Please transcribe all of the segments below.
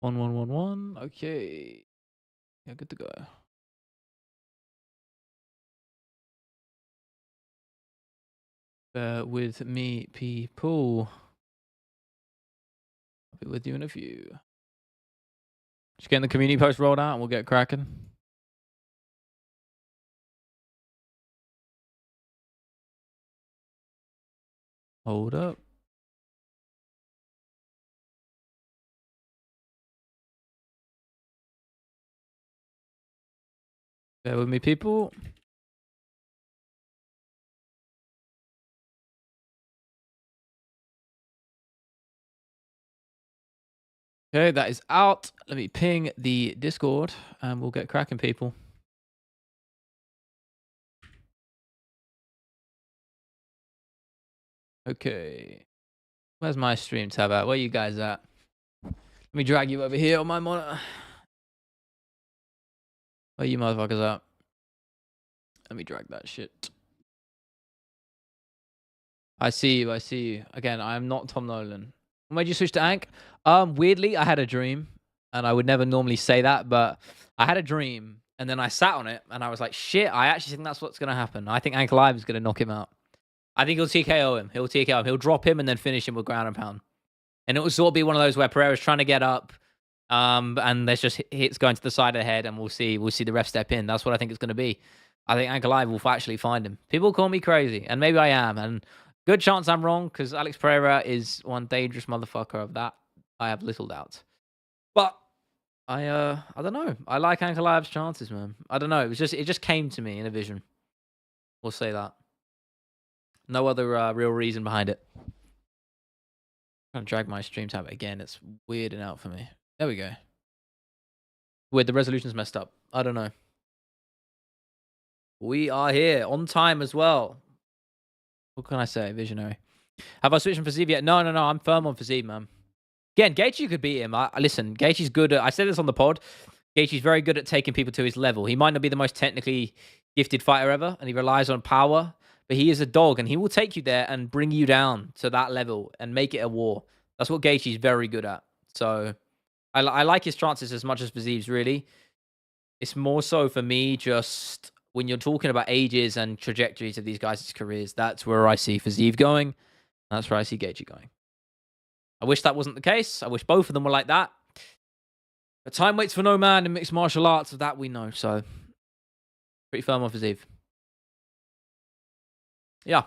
1111. Okay. Yeah, good to go. Bear with me, people. I'll be with you in a few. Just getting the community post rolled out and we'll get cracking. Hold up. Bear with me, people. Okay, that is out. Let me ping the Discord and we'll get cracking, people. Okay. Where's my stream tab at? Where you guys at? Let me drag you over here on my monitor. Where you motherfuckers at? Let me drag that shit. I see you. I see you. Again, I am not Tom Nolan. When did you switch to Ank? Weirdly, I had a dream, and I would never normally say that, but I had a dream, and then I sat on it, and I was like, shit, I actually think that's what's going to happen. I think Ank Live is going to knock him out. I think he'll TKO him. He'll TKO him. He'll drop him and then finish him with ground and pound. And it will sort of be one of those where Pereira's trying to get up, and there's just hits going to the side of the head, and we'll see the ref step in. That's what I think it's going to be. I think Ank Live will actually find him. People call me crazy, and maybe I am, and good chance I'm wrong, because Alex Pereira is one dangerous motherfucker. Of that, I have little doubt. But I don't know. I like Ank Live's chances, man. I don't know. It just came to me in a vision. We'll say that. No other real reason behind it. I'm trying to drag my stream tab again. It's weirding out for me. There we go. Weird, the resolution's messed up. I don't know. We are here on time as well. What can I say? Visionary. Have I switched from Fazeev yet? No. I'm firm on Fazeev, man. Again, Gaethje could beat him. Listen, Gaethje's good at... I said this on the pod. Gaethje's very good at taking people to his level. He might not be the most technically gifted fighter ever, and he relies on power, but he is a dog, and he will take you there and bring you down to that level and make it a war. That's what Gaethje's very good at. So I like his chances as much as Fazeev's, really. It's more so for me just... when you're talking about ages and trajectories of these guys' careers, that's where I see Fazeev going. That's where I see Gaethje going. I wish that wasn't the case. I wish both of them were like that. But time waits for no man in mixed martial arts. Of that we know. So, pretty firm on Fazeev. Yeah.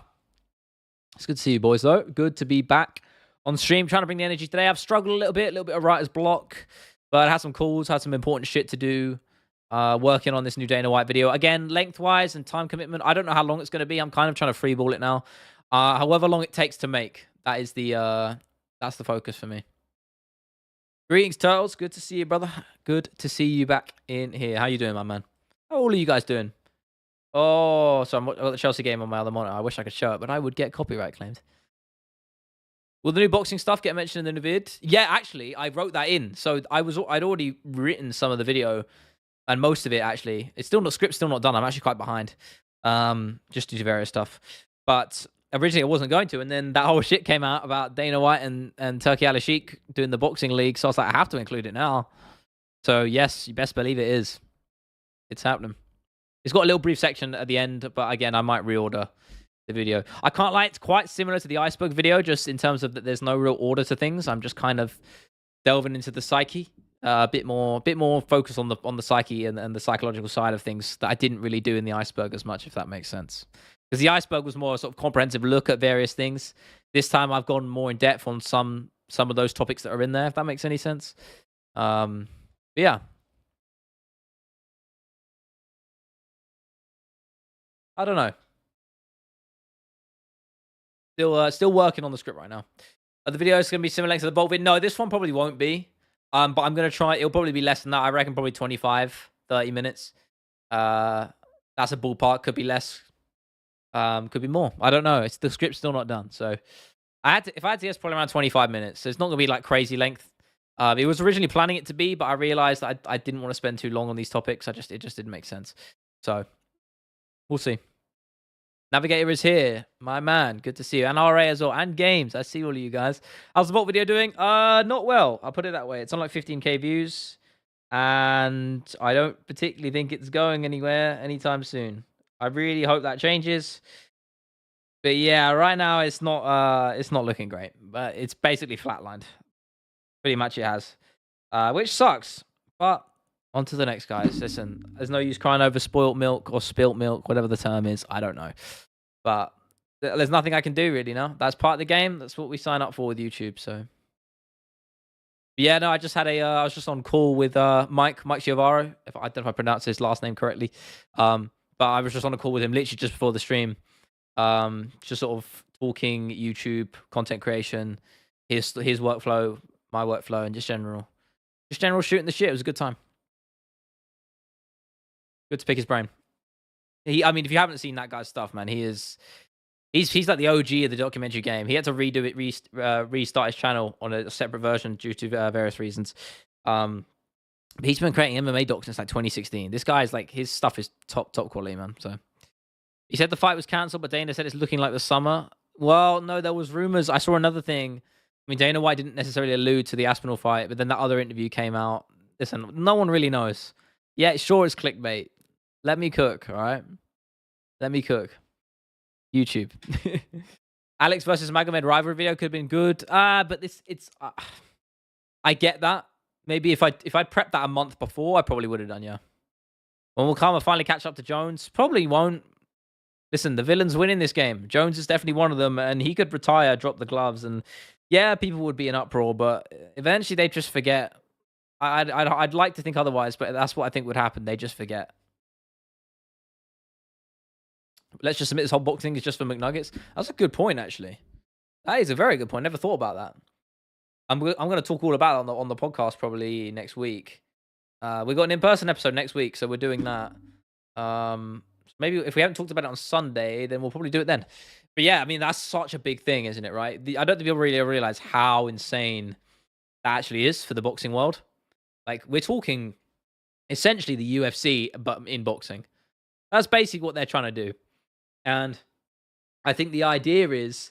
It's good to see you boys, though. Good to be back on stream. Trying to bring the energy today. I've struggled a little bit of writer's block. But I had some calls, had some important shit to do. Working on this new Dana White video. Again, lengthwise and time commitment, I don't know how long it's going to be. I'm kind of trying to freeball it now. However long it takes to make, that is that's the focus for me. Greetings, Turtles. Good to see you, brother. Good to see you back in here. How you doing, my man? How all are you guys doing? Oh, so I've got the Chelsea game on my other monitor. I wish I could show it, but I would get copyright claimed. Will the new boxing stuff get mentioned in the vid? Yeah, actually, I wrote that in. So I'd already written some of the video. And most of it, actually, it's still not script's still not done. I'm actually quite behind, just due to various stuff. But originally, I wasn't going to, and then that whole shit came out about Dana White and Turkey Al-Sheikh doing the boxing league. So I was like, I have to include it now. So yes, you best believe it is. It's happening. It's got a little brief section at the end, but again, I might reorder the video. I can't lie; it's quite similar to the iceberg video, just in terms of that there's no real order to things. I'm just kind of delving into the psyche. A bit more focus on the psyche and the psychological side of things that I didn't really do in the iceberg as much, if that makes sense. Because the iceberg was more a sort of comprehensive look at various things. This time I've gone more in depth on some of those topics that are in there, if that makes any sense. But yeah. I don't know. Still working on the script right now. Are the videos going to be similar to the Bolt vid? No, this one probably won't be. But I'm going to try. It'll probably be less than that. I reckon probably 25, 30 minutes. That's a ballpark. Could be less. Could be more. I don't know. The script's still not done. So if I had to guess, probably around 25 minutes. So it's not going to be like crazy length. It was originally planning it to be, but I realized that I didn't want to spend too long on these topics. It just didn't make sense. So we'll see. Navigator is here, my man. Good to see you. And RA as well, and Games. I see all of you guys. How's the bot video doing? Not well. I'll put it that way. It's on like 15k views, and I don't particularly think it's going anywhere anytime soon. I really hope that changes. But yeah, right now it's not looking great. But it's basically flatlined. Pretty much it has, which sucks. But on to the next, guys. Listen, there's no use crying over spoilt milk or spilt milk, whatever the term is. I don't know. But there's nothing I can do, really, no? That's part of the game. That's what we sign up for with YouTube, so. But yeah, no, I just had I was just on call with Mike Giovaro. I don't know if I pronounced his last name correctly. But I was just on a call with him literally just before the stream. Just sort of talking YouTube, content creation, his workflow, my workflow, and just general shooting the shit. It was a good time. Good to pick his brain. I mean, if you haven't seen that guy's stuff, man, he's like the OG of the documentary game. He had to redo it, restart his channel on a separate version due to various reasons. But he's been creating MMA docs since like 2016. This guy's like, his stuff is top quality, man. So he said the fight was cancelled, but Dana said it's looking like the summer. Well, no, there was rumors. I saw another thing. I mean, Dana White didn't necessarily allude to the Aspinall fight, but then that other interview came out. Listen, no one really knows. Yeah, sure, it's clickbait. Let me cook, all right? Let me cook. YouTube. Alex versus Magomed rivalry video could have been good. But I get that. Maybe if I'd prepped that a month before, I probably would have done, yeah. When will Karma finally catch up to Jones? Probably won't. Listen, the villain's winning this game. Jones is definitely one of them, and he could retire, drop the gloves, and yeah, people would be in uproar, but eventually they'd just forget. I'd like to think otherwise, but that's what I think would happen. They just forget. Let's just admit this whole boxing is just for McNuggets. That's a good point, actually. That is a very good point. Never thought about that. I'm going to talk all about it on the podcast probably next week. We got an in-person episode next week, so we're doing that. Maybe if we haven't talked about it on Sunday, then we'll probably do it then. But yeah, I mean, that's such a big thing, isn't it, right? I don't think people really realize how insane that actually is for the boxing world. Like, we're talking essentially the UFC, but in boxing. That's basically what they're trying to do. And I think the idea is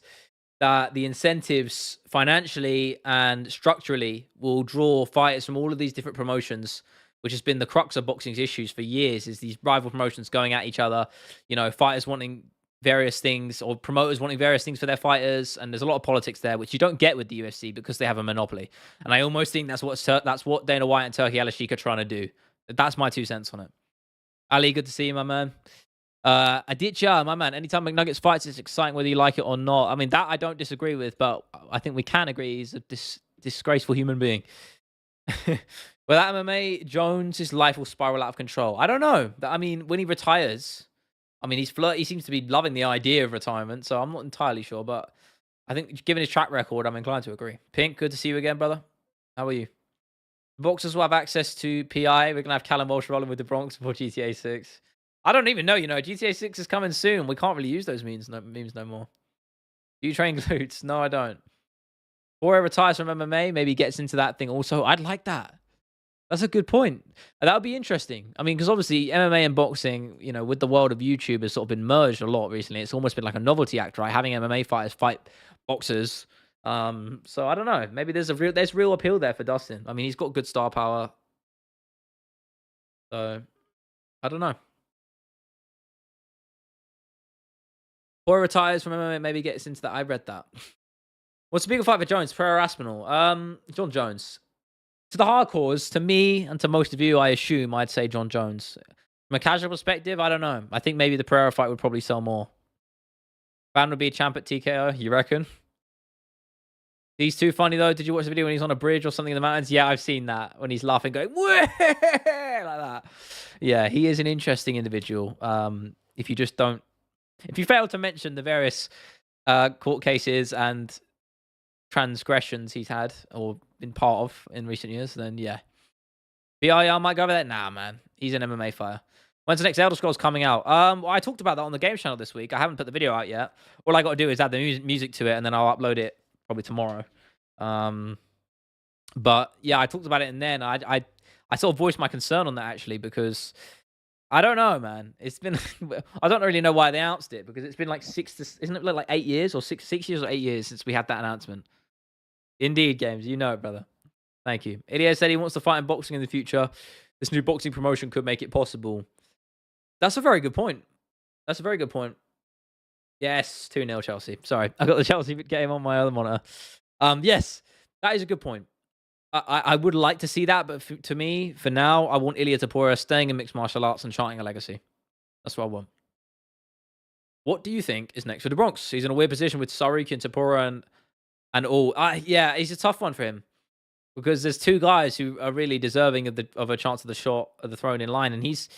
that the incentives financially and structurally will draw fighters from all of these different promotions, which has been the crux of boxing's issues for years, is these rival promotions going at each other, you know, fighters wanting various things or promoters wanting various things for their fighters. And there's a lot of politics there, which you don't get with the UFC because they have a monopoly. And I almost think that's what Dana White and Turki Al-Sheikh are trying to do. That's my 2 cents on it. Ali, good to see you, my man. Aditya, my man, anytime McNuggets fights, it's exciting whether you like it or not. I mean, that I don't disagree with, but I think we can agree he's a disgraceful human being. Without MMA, Jones' life will spiral out of control. I don't know. I mean, when he retires, I mean, he seems to be loving the idea of retirement, so I'm not entirely sure, but I think given his track record, I'm inclined to agree. Pink, good to see you again, brother. How are you? Boxers will have access to PI. We're going to have Callum Walsh rolling with the Bronx before GTA 6. I don't even know, you know, GTA 6 is coming soon. We can't really use those memes no more. Do you train glutes? No, I don't. Or retires from MMA, maybe gets into that thing also. I'd like that. That's a good point. That would be interesting. I mean, because obviously MMA and boxing, you know, with the world of YouTube has sort of been merged a lot recently. It's almost been like a novelty act, right? Having MMA fighters fight boxers. So I don't know. Maybe there's real appeal there for Dustin. I mean, he's got good star power. So I don't know. Or retires from MMA, maybe gets into that. I read that. What's the bigger fight for Jones? Pereira Aspinall? John Jones. To the hardcores, to me, and to most of you, I assume I'd say John Jones. From a casual perspective, I don't know. I think maybe the Pereira fight would probably sell more. Van would be a champ at TKO, you reckon? He's too funny, though. Did you watch the video when he's on a bridge or something in the mountains? Yeah, I've seen that. When he's laughing, going, like that. Yeah, he is an interesting individual. If you fail to mention the various court cases and transgressions he's had or been part of in recent years, then yeah. BIR might go over there. Nah, man. He's an MMA fighter. When's the next Elder Scrolls coming out? Well, I talked about that on the Games channel this week. I haven't put the video out yet. All I got to do is add the music to it, and then I'll upload it probably tomorrow. But yeah, I talked about it, and then I sort of voiced my concern on that, actually, because I don't know, man. It's been I don't really know why they announced it because it's been like isn't it like 8 years or 6 years or 8 years since we had that announcement? Indeed, Games. You know it, brother. Thank you. Ilya said he wants to fight in boxing in the future. This new boxing promotion could make it possible. That's a very good point. That's a very good point. Yes, 2-0 Chelsea. Sorry, I got the Chelsea game on my other monitor. Yes, that is a good point. I would like to see that, but to me, for now, I want Ilia Topuria staying in mixed martial arts and charting a legacy. That's what I want. What do you think is next for the Bronx? He's in a weird position with Saruki and Topuria and all. Yeah, it's a tough one for him because there's two guys who are really deserving of a chance of the shot of the throne in line, and he's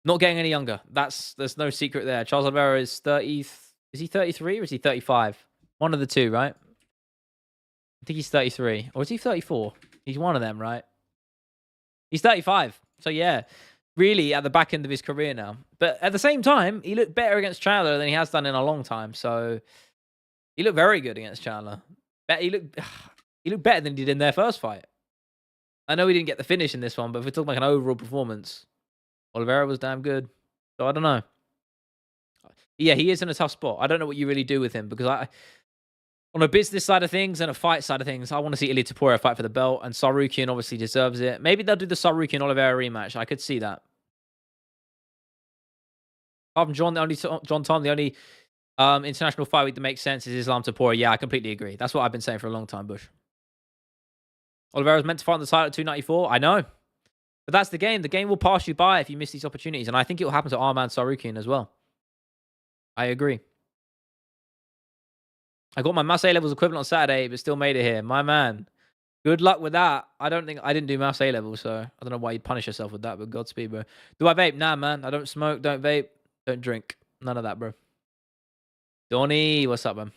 not getting any younger. There's no secret there. Charles Oliveira is 30. Is he 33 or is he 35? One of the two, right? I think he's 33. Or is he 34? He's one of them, right? He's 35. So, yeah, really at the back end of his career now. But at the same time, he looked better against Chandler than he has done in a long time. So, he looked very good against Chandler. He looked better than he did in their first fight. I know he didn't get the finish in this one, but if we're talking like an overall performance, Oliveira was damn good. So, I don't know. Yeah, he is in a tough spot. I don't know what you really do with him because on a business side of things and a fight side of things, I want to see Ilia Topuria fight for the belt, and Sarukian obviously deserves it. Maybe they'll do the Sarukian Oliveira rematch. I could see that. Apart from John Tom, the only international fight week that makes sense is Islam Topuria. Yeah, I completely agree. That's what I've been saying for a long time, Bush. Oliveira's meant to fight on the title at 294. I know. But that's the game. The game will pass you by if you miss these opportunities. And I think it will happen to Arman Sarukian as well. I agree. I got my Mass A levels equivalent on Saturday, but still made it here. My man. Good luck with that. I didn't do Mass A levels, so I don't know why you'd punish yourself with that, but Godspeed, bro. Do I vape? Nah, man. I don't smoke, don't vape, don't drink. None of that, bro. Donnie, what's up, man?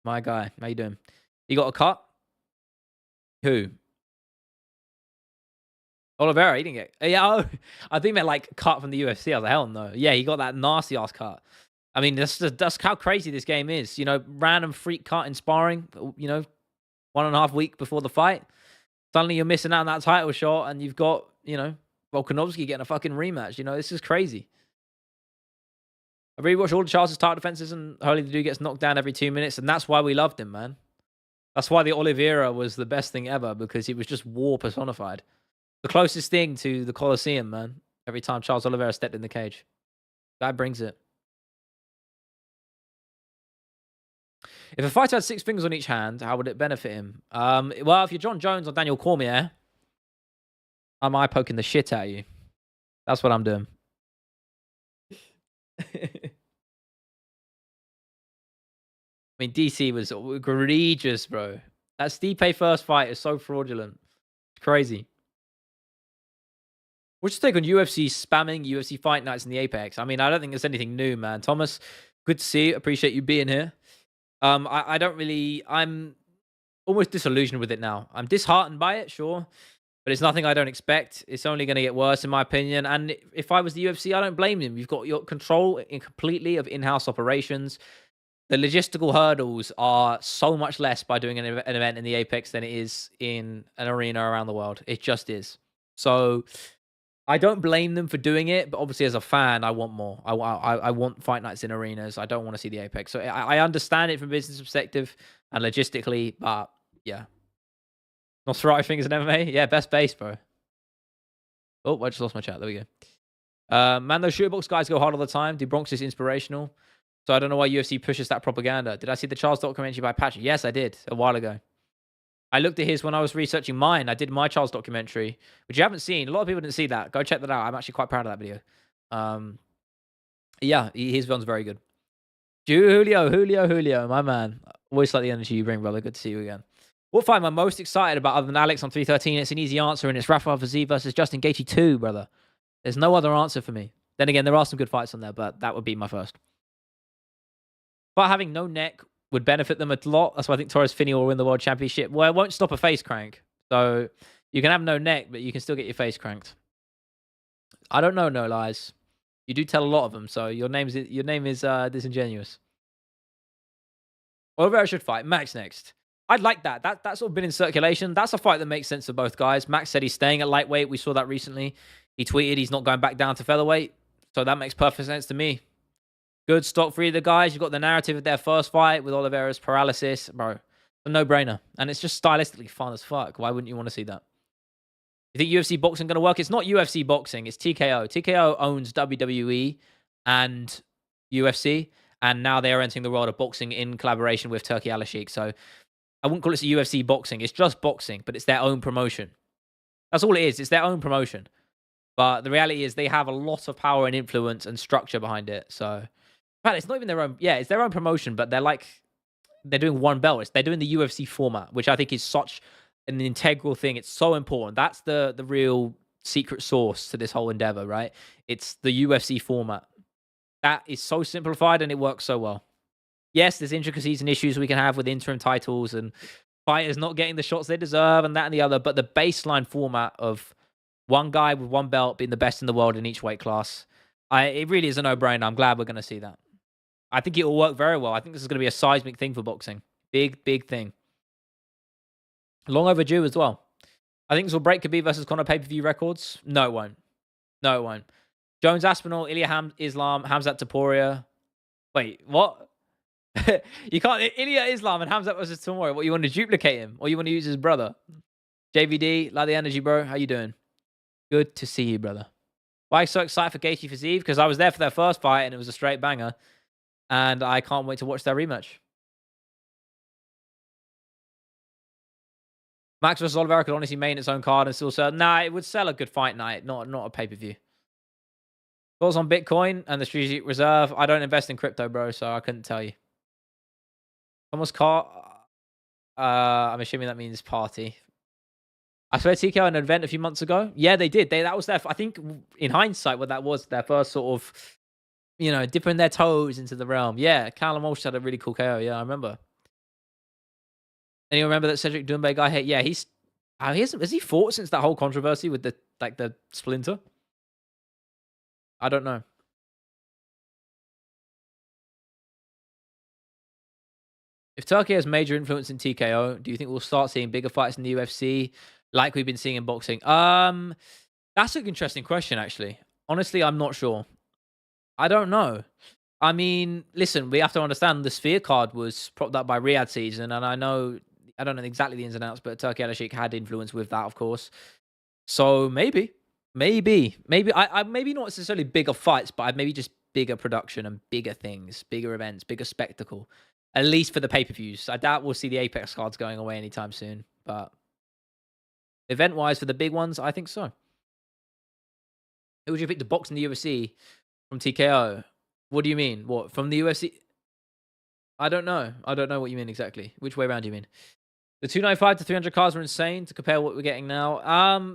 My guy. How you doing? You got a cut? Who? Oliveira, he didn't get... Yeah, I think meant like cut from the UFC. I was like, hell no. Yeah, he got that nasty ass cut. I mean, that's how crazy this game is. You know, random freak cut in sparring, 1.5 weeks before the fight. Suddenly you're missing out on that title shot and you've got, Volkanovski getting a fucking rematch. This is crazy. I rewatched all the Charles' title defenses and Holy the dude gets knocked down every 2 minutes, and that's why we loved him, man. That's why the Oliveira was the best thing ever, because he was just war personified. The closest thing to the Colosseum, man. Every time Charles Oliveira stepped in the cage. That brings it. If a fighter had 6 fingers on each hand, how would it benefit him? Well, if you're John Jones or Daniel Cormier, I'm eye poking the shit out of you. That's what I'm doing. I mean, DC was egregious, bro. That Stipe first fight is so fraudulent. It's crazy. What's your take on UFC spamming UFC fight nights in the Apex? I mean, I don't think there's anything new, man. Thomas, good to see you. Appreciate you being here. I don't really... I'm almost disillusioned with it now. I'm disheartened by it, sure. But it's nothing I don't expect. It's only going to get worse, in my opinion. And if I was the UFC, I don't blame them. You've got your control completely of in-house operations. The logistical hurdles are so much less by doing an event in the Apex than it is in an arena around the world. It just is. So I don't blame them for doing it, but obviously as a fan, I want more. I want fight nights in arenas. I don't want to see the Apex. So I understand it from a business perspective and logistically, but yeah. Nosferatu fingers in MMA? Yeah, best base, bro. Oh, I just lost my chat. There we go. Man, those shooter box guys go hard all the time. The Bronx is inspirational. So I don't know why UFC pushes that propaganda. Did I see the Charles documentary by Patrick? Yes, I did, a while ago. I looked at his when I was researching mine. I did my Charles documentary, which you haven't seen. A lot of people didn't see that. Go check that out. I'm actually quite proud of that video. Yeah, his one's very good. Julio, my man. Always like the energy you bring, brother. Good to see you again. What fight am I most excited about other than Alex on 313? It's an easy answer, and it's Rafael Fiziev versus Justin Gaethje 2, brother. There's no other answer for me. Then again, there are some good fights on there, but that would be my first. But having no neck would benefit them a lot. That's why I think Torres Finney will win the world championship. Well, it won't stop a face crank. So you can have no neck, but you can still get your face cranked. I don't know, no lies. You do tell a lot of them, so your name is disingenuous. Oliveira should fight Max next. I'd like that. That's sort of been in circulation. That's a fight that makes sense for both guys. Max said he's staying at lightweight. We saw that recently. He tweeted he's not going back down to featherweight. So that makes perfect sense to me. Good stock for either guys. You've got the narrative of their first fight with Oliveira's paralysis. Bro, a no-brainer. And it's just stylistically fun as fuck. Why wouldn't you want to see that? You think UFC boxing going to work? It's not UFC boxing. It's TKO. TKO owns WWE and UFC. And now they are entering the world of boxing in collaboration with Turkey Al-Sheikh. So I wouldn't call it UFC boxing. It's just boxing, but it's their own promotion. That's all it is. It's their own promotion. But the reality is they have a lot of power and influence and structure behind it. So, in fact, it's not even their own. Yeah, it's their own promotion, but they're doing one belt. They're doing the UFC format, which I think is such an integral thing. It's so important. That's the real secret sauce to this whole endeavor, right? It's the UFC format. That is so simplified and it works so well. Yes, there's intricacies and issues we can have with interim titles and fighters not getting the shots they deserve and that and the other, but the baseline format of one guy with one belt being the best in the world in each weight class, it really is a no-brainer. I'm glad we're going to see that. I think it will work very well. I think this is going to be a seismic thing for boxing. Big, big thing. Long overdue as well. I think this will break Khabib versus Conor pay-per-view records. No, it won't. No, it won't. Jones Aspinall, Islam, Hamzat Topuria. Wait, what? You can't. Ilya Islam and Hamzat versus Topuria. What, you want to duplicate him? Or you want to use his brother? JVD, like the energy, bro. How you doing? Good to see you, brother. Why are you so excited for Gaethje Fiziev? Because I was there for their first fight and it was a straight banger. And I can't wait to watch their rematch. Max vs. Oliveira could honestly main its own card and still sell. Nah, it would sell a good fight night, not a pay-per-view. Thoughts on Bitcoin and the strategic reserve? I don't invest in crypto, bro, so I couldn't tell you. Almost caught. I'm assuming that means party. I swear TKO had an event a few months ago. Yeah, they did. That was their, I think, in hindsight, what that was their first sort of, dipping their toes into the realm. Yeah, Callum Walsh had a really cool KO. Yeah, I remember. And you remember that Cedric Doumbé guy? Yeah, has he fought since that whole controversy with the splinter? I don't know. If Turkey has major influence in TKO, do you think we'll start seeing bigger fights in the UFC like we've been seeing in boxing? That's an interesting question, actually. Honestly, I'm not sure. I don't know. I mean, listen, we have to understand the Sphere card was propped up by Riyadh season, and I don't know exactly the ins and outs, but Turkey Al-Sheikh had influence with that, of course. So maybe, maybe not necessarily bigger fights, but maybe just bigger production and bigger things, bigger events, bigger spectacle. At least for the pay-per-views. I doubt we'll see the Apex cards going away anytime soon, but event-wise for the big ones, I think so. Who would you pick to box in the UFC from TKO? What do you mean? What, from the UFC? I don't know. I don't know what you mean exactly. Which way around do you mean? The 295 to 300 cards were insane to compare what we're getting now.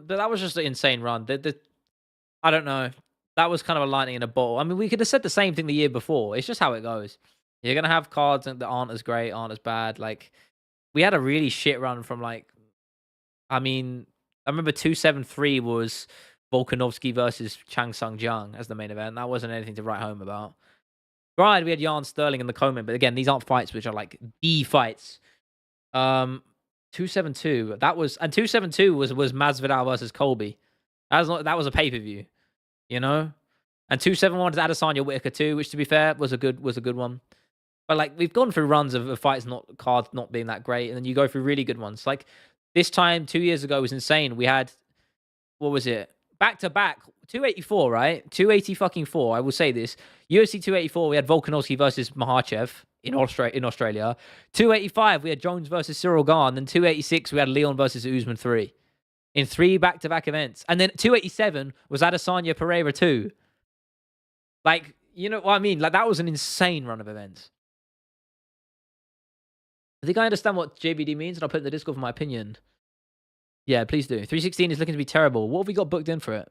But that was just an insane run. I don't know. That was kind of a lightning in a bottle. I mean, we could have said the same thing the year before. It's just how it goes. You're going to have cards that aren't as great, aren't as bad. Like, we had a really shit run from, I remember 273 was Volkanovski versus Chang Sung Jung as the main event. That wasn't anything to write home about. Right, we had Jan Sterling and the Coleman, but again, these aren't fights which are the fights. 272, and 272 was Masvidal versus Colby. That was a pay-per-view, And 271 is Adesanya Whitaker 2, which to be fair was a good one. But we've gone through runs of fights cards not being that great, and then you go through really good ones. This time 2 years ago was insane. We had, what was it? Back to back 284, right? 284. I will say this. UFC 284, we had Volkanovski versus Makhachev in Australia. 285, we had Jones versus Cyril Gane. Then 286, we had Leon versus Usman 3. In 3 back-to-back events. And then 287 was Adesanya Pereira 2. You know what I mean? That was an insane run of events. I think I understand what JVD means, and I'll put it in the Discord for my opinion. Yeah, please do. 316 is looking to be terrible. What have we got booked in for it?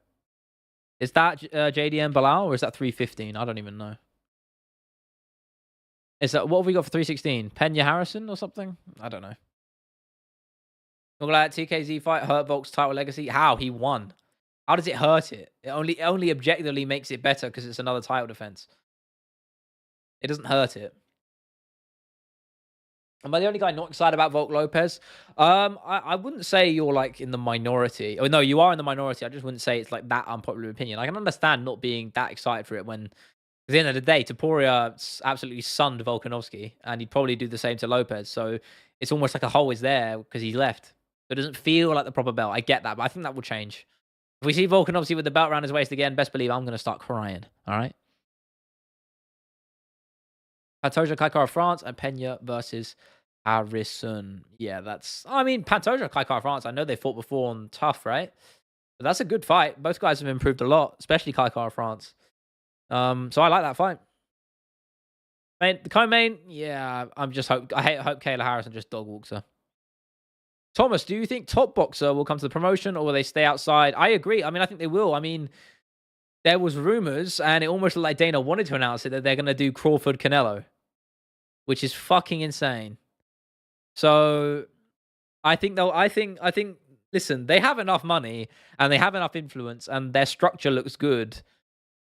Is that JDM Bilal, or is that 315? I don't even know. What have we got for 316? Pena Harrison or something? I don't know. Look at that TKZ fight hurt Volk's title legacy. How? He won. How does it hurt it? It only objectively makes it better because it's another title defense. It doesn't hurt it. Am I the only guy not excited about Volk Lopez? I wouldn't say you're like in the minority. Oh no, you are in the minority. I just wouldn't say it's like that unpopular opinion. I can understand not being that excited for it when, at the end of the day, Topuria absolutely sunned Volkanovski, and he'd probably do the same to Lopez. So it's almost like a hole is there because he left. So it doesn't feel like the proper belt. I get that, but I think that will change. If we see Volkanovski with the belt around his waist again, best believe I'm going to start crying. All right. Pantoja, Kaikara, France, and Pena versus Harrison. Yeah, that's. I mean, Pantoja, Kaikara, France. I know they fought before on Tough, right? But that's a good fight. Both guys have improved a lot, especially Kaikara, France. So I like that fight. Main, the co-main, yeah, I'm just hope. I hope Kayla Harrison just dog walks her. Thomas, do you think Top Boxer will come to the promotion or will they stay outside? I agree. I mean, I think they will. I mean, there was rumors, and it almost looked like Dana wanted to announce it, that they're going to do Crawford Canelo, which is fucking insane. So I think they'll. I think. Listen, they have enough money and they have enough influence, and their structure looks good,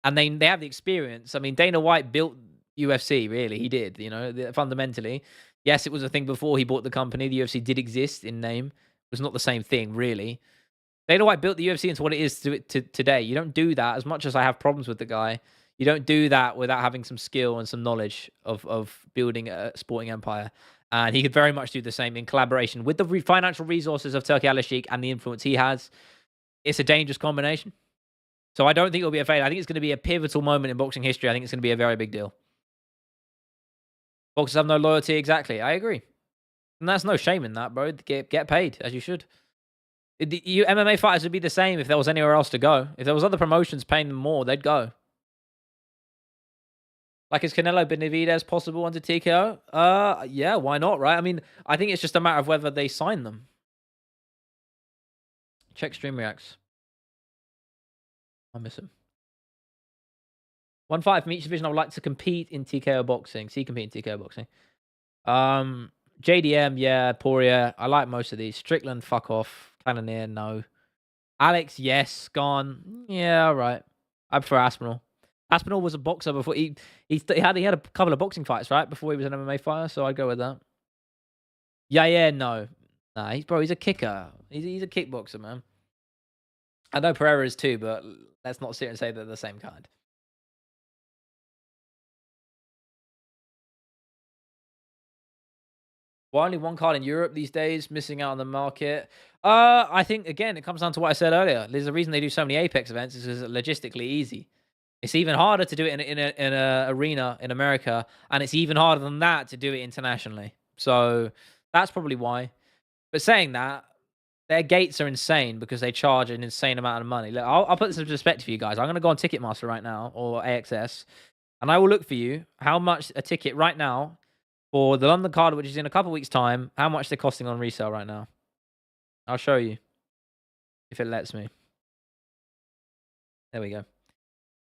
and they have the experience. I mean, Dana White built UFC. Really, he did. You know, fundamentally, yes, it was a thing before he bought the company. The UFC did exist in name. It was not the same thing, really. Dana White built the UFC into what it is to today. You don't do that. As much as I have problems with the guy, you don't do that without having some skill and some knowledge of building a sporting empire. And he could very much do the same in collaboration with the financial resources of Turki Al-Sheikh and the influence he has. It's a dangerous combination. So I don't think it'll be a failure. I think it's going to be a pivotal moment in boxing history. I think it's going to be a very big deal. Boxers have no loyalty. Exactly. I agree. And that's no shame in that, bro. Get paid, as you should. MMA fighters would be the same if there was anywhere else to go. If there was other promotions paying them more, they'd go. Like, is Canelo Benavidez possible under TKO? Yeah, why not, right? I mean, I think it's just a matter of whether they sign them. Check stream reacts. I miss him. 1-5 from each division. I would like to compete in TKO boxing. See, compete in TKO boxing. JDM, yeah. Poirier, I like most of these. Strickland, fuck off. Cannonier, no. Alex, yes. Gone, yeah, all right. I prefer Aspinall. Aspinall was a boxer before he had a couple of boxing fights, right? Before he was an MMA fighter, so I'd go with that. Yeah, no. Nah, he's a kicker. He's a kickboxer, man. I know Pereira is too, but let's not sit and say they're the same kind. Well, only one card in Europe these days, missing out on the market. I think again it comes down to what I said earlier. There's a reason they do so many Apex events is because it's logistically easy. It's even harder to do it in a arena in America, and it's even harder than that to do it internationally. So that's probably why. But saying that, their gates are insane because they charge an insane amount of money. Look, I'll put this into perspective for you guys. I'm going to go on Ticketmaster right now or AXS, and I will look for you how much a ticket right now for the London card, which is in a couple of weeks' time, how much they're costing on resale right now. I'll show you if it lets me. There we go.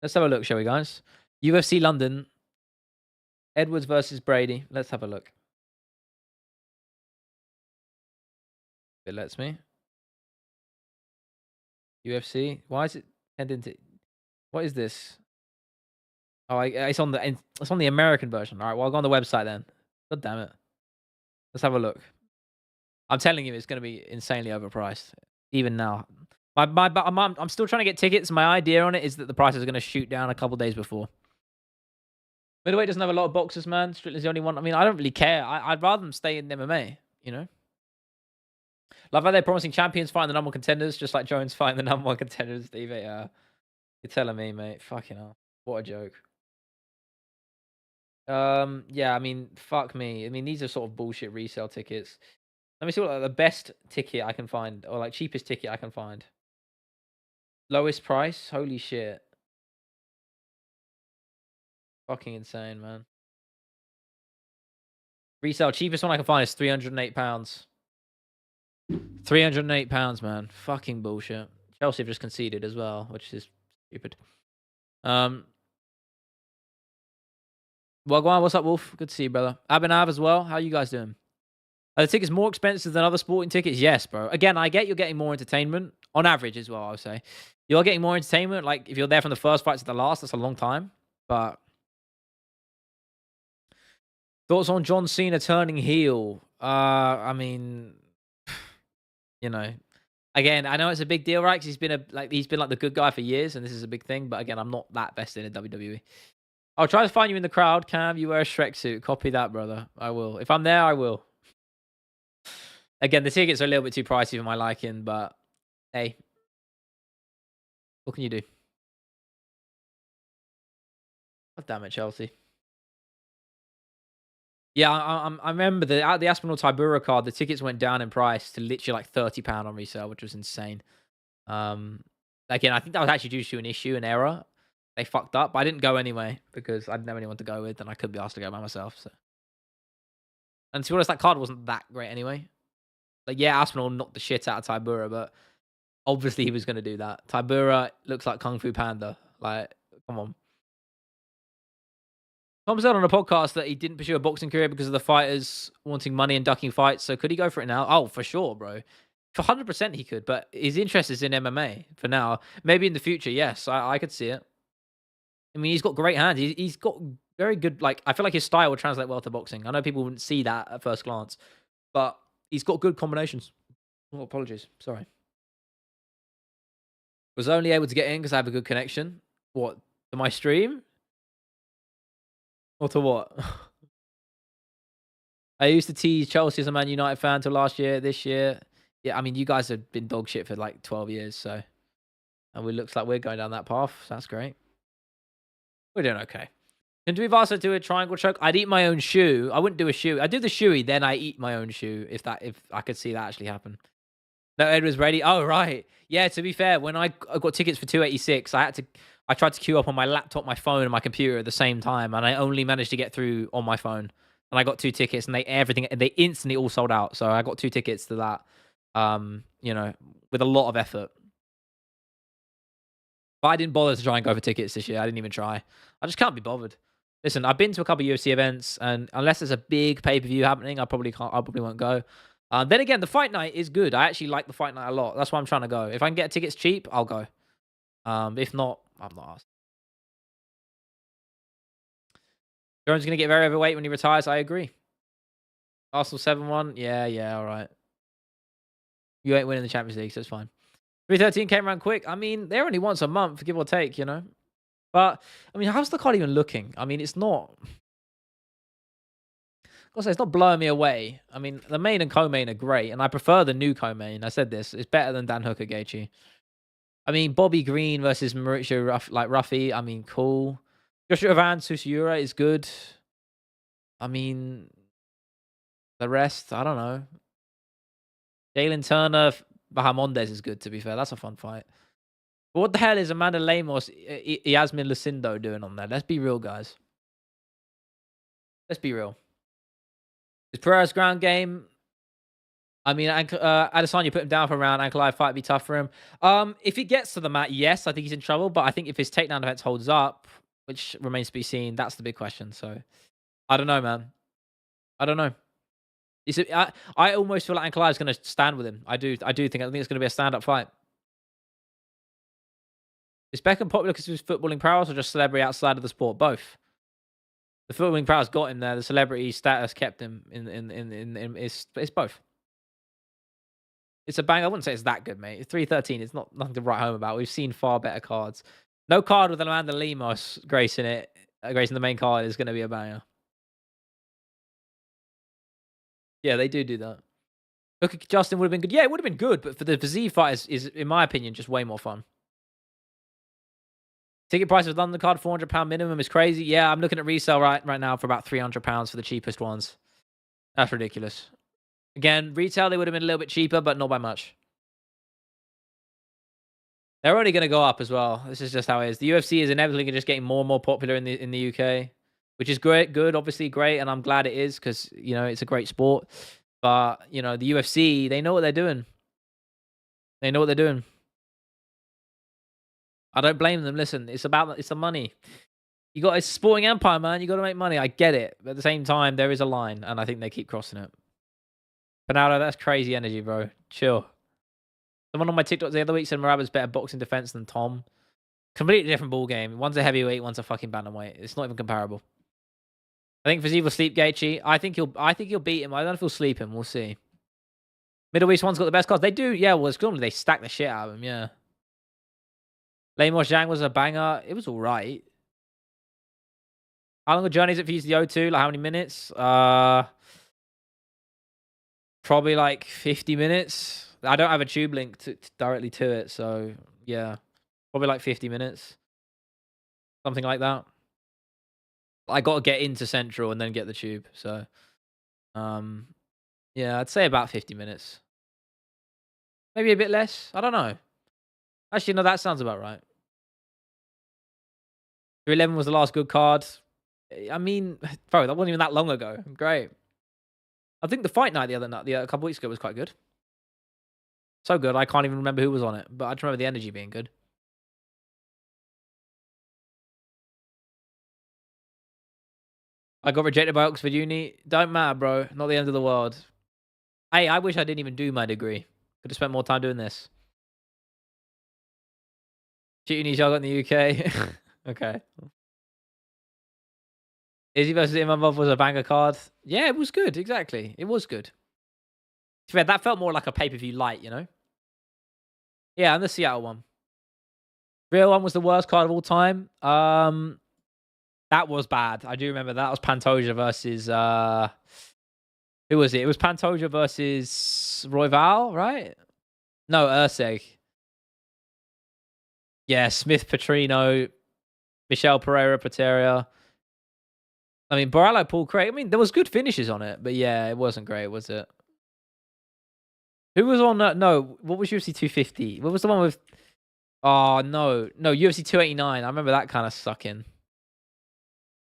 Let's have a look, shall we, guys? UFC London, Edwards versus Brady. Let's have a look. If it lets me. UFC. Why is it tending to? What is this? Oh, it's on the American version. All right, well, I'll go on the website then. God damn it. Let's have a look. I'm telling you, it's going to be insanely overpriced. Even now. I'm still trying to get tickets. My idea on it is that the price is going to shoot down a couple days before. Middleweight doesn't have a lot of boxers, man. Strickland's the only one. I mean, I don't really care. I'd rather them stay in MMA, you know? Love how they're promising champions fighting the number one contenders, just like Jones fighting the number one contenders, Steve. You're telling me, mate. Fucking hell. What a joke. Yeah, I mean, fuck me. I mean, these are sort of bullshit resale tickets. Let me see what the best ticket I can find, or like cheapest ticket I can find. Lowest price? Holy shit. Fucking insane, man. Resale, cheapest one I can find is £308. £308, man. Fucking bullshit. Chelsea have just conceded as well, which is stupid. Well, go on. What's up, Wolf? Good to see you, brother. Abhinav as well. How you guys doing? Are the tickets more expensive than other sporting tickets? Yes, bro. Again, I get you're getting more entertainment. On average as well, I would say. You're getting more entertainment. Like, if you're there from the first fight to the last, that's a long time. But Thoughts on John Cena turning heel? I mean, you know, again, I know it's a big deal, right? Because he's been like the good guy for years, and this is a big thing. But again, I'm not that vested in WWE. I'll try to find you in the crowd, Cam. You wear a Shrek suit. Copy that, brother. I will. If I'm there, I will. Again, the tickets are a little bit too pricey for my liking, but hey, what can you do? God damn it, Chelsea. Yeah, I remember the Aspinall Tibura card. The tickets went down in price to literally like £30 on resale, which was insane. Again, I think that was actually due to an issue, an error. They fucked up, but I didn't go anyway because I didn't have anyone to go with, and I could be asked to go by myself. So, and to be honest, that card wasn't that great anyway. Like, yeah, Aspinall knocked the shit out of Tibura, but obviously he was going to do that. Tibura looks like Kung Fu Panda. Like, come on. Tom said on a podcast that he didn't pursue a boxing career because of the fighters wanting money and ducking fights. So could he go for it now? Oh, for sure, bro. For 100% he could, but his interest is in MMA for now. Maybe in the future, yes, I could see it. I mean, he's got great hands. He's got very good, like, I feel like his style would translate well to boxing. I know people wouldn't see that at first glance, but he's got good combinations. Oh, apologies. Sorry. Was only able to get in because I have a good connection. What? To my stream? Or to what? I used to tease Chelsea as a Man United fan till last year. This year, yeah, I mean, you guys have been dog shit for like 12 years, so. And it looks like we're going down that path, so that's great. We're doing okay. And do we also do a triangle choke? I'd eat my own shoe. I wouldn't do a shoe. I'd do the shoey, then I eat my own shoe if I could see that actually happen. No, Ed was ready. Oh, right. Yeah, to be fair, when I got tickets for 286, I tried to queue up on my laptop, my phone, and my computer at the same time, and I only managed to get through on my phone. And I got 2 tickets, and they instantly all sold out. So I got 2 tickets to that, with a lot of effort. But I didn't bother to try and go for tickets this year. I didn't even try. I just can't be bothered. Listen, I've been to a couple of UFC events, and unless there's a big pay-per-view happening, I probably won't go. Then again, the fight night is good. I actually like the fight night a lot. That's why I'm trying to go. If I can get tickets cheap, I'll go. If not, I'm not asked. Jones going to get very overweight when he retires. I agree. Arsenal 7-1. Yeah, all right. You ain't winning the Champions League, so it's fine. 313 came around quick. I mean, they're only once a month, give or take, But, I mean, how's the card even looking? I mean, it's not... It's not blowing me away. I mean, the main and co-main are great, and I prefer the new co-main. I said this. It's better than Dan Hooker Gaethje. I mean, Bobby Green versus Mauricio Ruffy. I mean, cool. Joshua Van Susiura is good. I mean, the rest, I don't know. Jalen Turner, Bahamondes is good, to be fair. That's a fun fight. But what the hell is Amanda Lemos, Yasmin Lucindo doing on there? Let's be real, guys. Let's be real. Is Pereira's ground game? I mean, Adesanya put him down for a round. Ankle eye fight would be tough for him. If he gets to the mat, yes, I think he's in trouble. But I think if his takedown defense holds up, which remains to be seen, that's the big question. So, I don't know, man. I don't know. I almost feel like Ankle eye is going to stand with him. I think it's going to be a stand-up fight. Is Beckham popular because of his footballing prowess or just celebrity outside of the sport? Both. The footballing prowess got him there. The celebrity status kept him in it's both. It's a bang. I wouldn't say it's that good, mate. It's 313. It's nothing to write home about. We've seen far better cards. No card with Amanda Lemos gracing the main card is going to be a banger. Yeah, they do that. Look, Justin would have been good. Yeah, it would have been good, but for the Vizzy fight is, in my opinion, just way more fun. Ticket price of London card, £400 minimum is crazy. Yeah, I'm looking at resale right now for about £300 for the cheapest ones. That's ridiculous. Again, retail, they would have been a little bit cheaper, but not by much. They're only going to go up as well. This is just how it is. The UFC is inevitably just getting more and more popular in the UK, which is great, good, obviously great, and I'm glad it is because, it's a great sport. But, the UFC, they know what they're doing. They know what they're doing. I don't blame them. Listen, it's the money. It's a sporting empire, man. You got to make money. I get it. But at the same time, there is a line, and I think they keep crossing it. Ronaldo, that's crazy energy, bro. Chill. Someone on my TikTok the other week said Maraba's better boxing defense than Tom. Completely different ball game. One's a heavyweight, one's a fucking bantamweight. It's not even comparable. I think Fiziev will sleep Gaethje. I think he'll beat him. I don't know if he'll sleep him. We'll see. Middle East one's got the best cards. They do, yeah. Well, it's normally they stack the shit out of him, yeah. Lamor Zhang was a banger. It was all right. How long a journey is it for you to the O2? Like how many minutes? Probably like 50 minutes. I don't have a tube link directly to it, so yeah. Probably like 50 minutes. Something like that. I got to get into Central and then get the tube, so yeah, I'd say about 50 minutes. Maybe a bit less. I don't know. Actually, no, that sounds about right. 311 was the last good card. I mean, bro, that wasn't even that long ago. Great. I think the fight night a couple weeks ago was quite good. So good, I can't even remember who was on it, but I just remember the energy being good. I got rejected by Oxford Uni. Don't matter, bro. Not the end of the world. Hey, I wish I didn't even do my degree. Could have spent more time doing this. Uni Shell got in the UK. Okay. Izzy versus Imamov was a banger card. Yeah, it was good. Exactly. It was good. To be fair, that felt more like a pay-per-view light, you know? Yeah, and the Seattle one. Real one was the worst card of all time. That was bad. I do remember that. That was Pantoja versus who was it? It was Pantoja versus Royval, right? No, Urseg. Yeah, Smith Petrino, Michelle Pereira Pateria. I mean, Borrello, Paul Craig. I mean, there was good finishes on it, but yeah, it wasn't great, was it? Who was on that? No, what was UFC 250? What was the one with? Oh no, UFC 289. I remember that kind of sucking.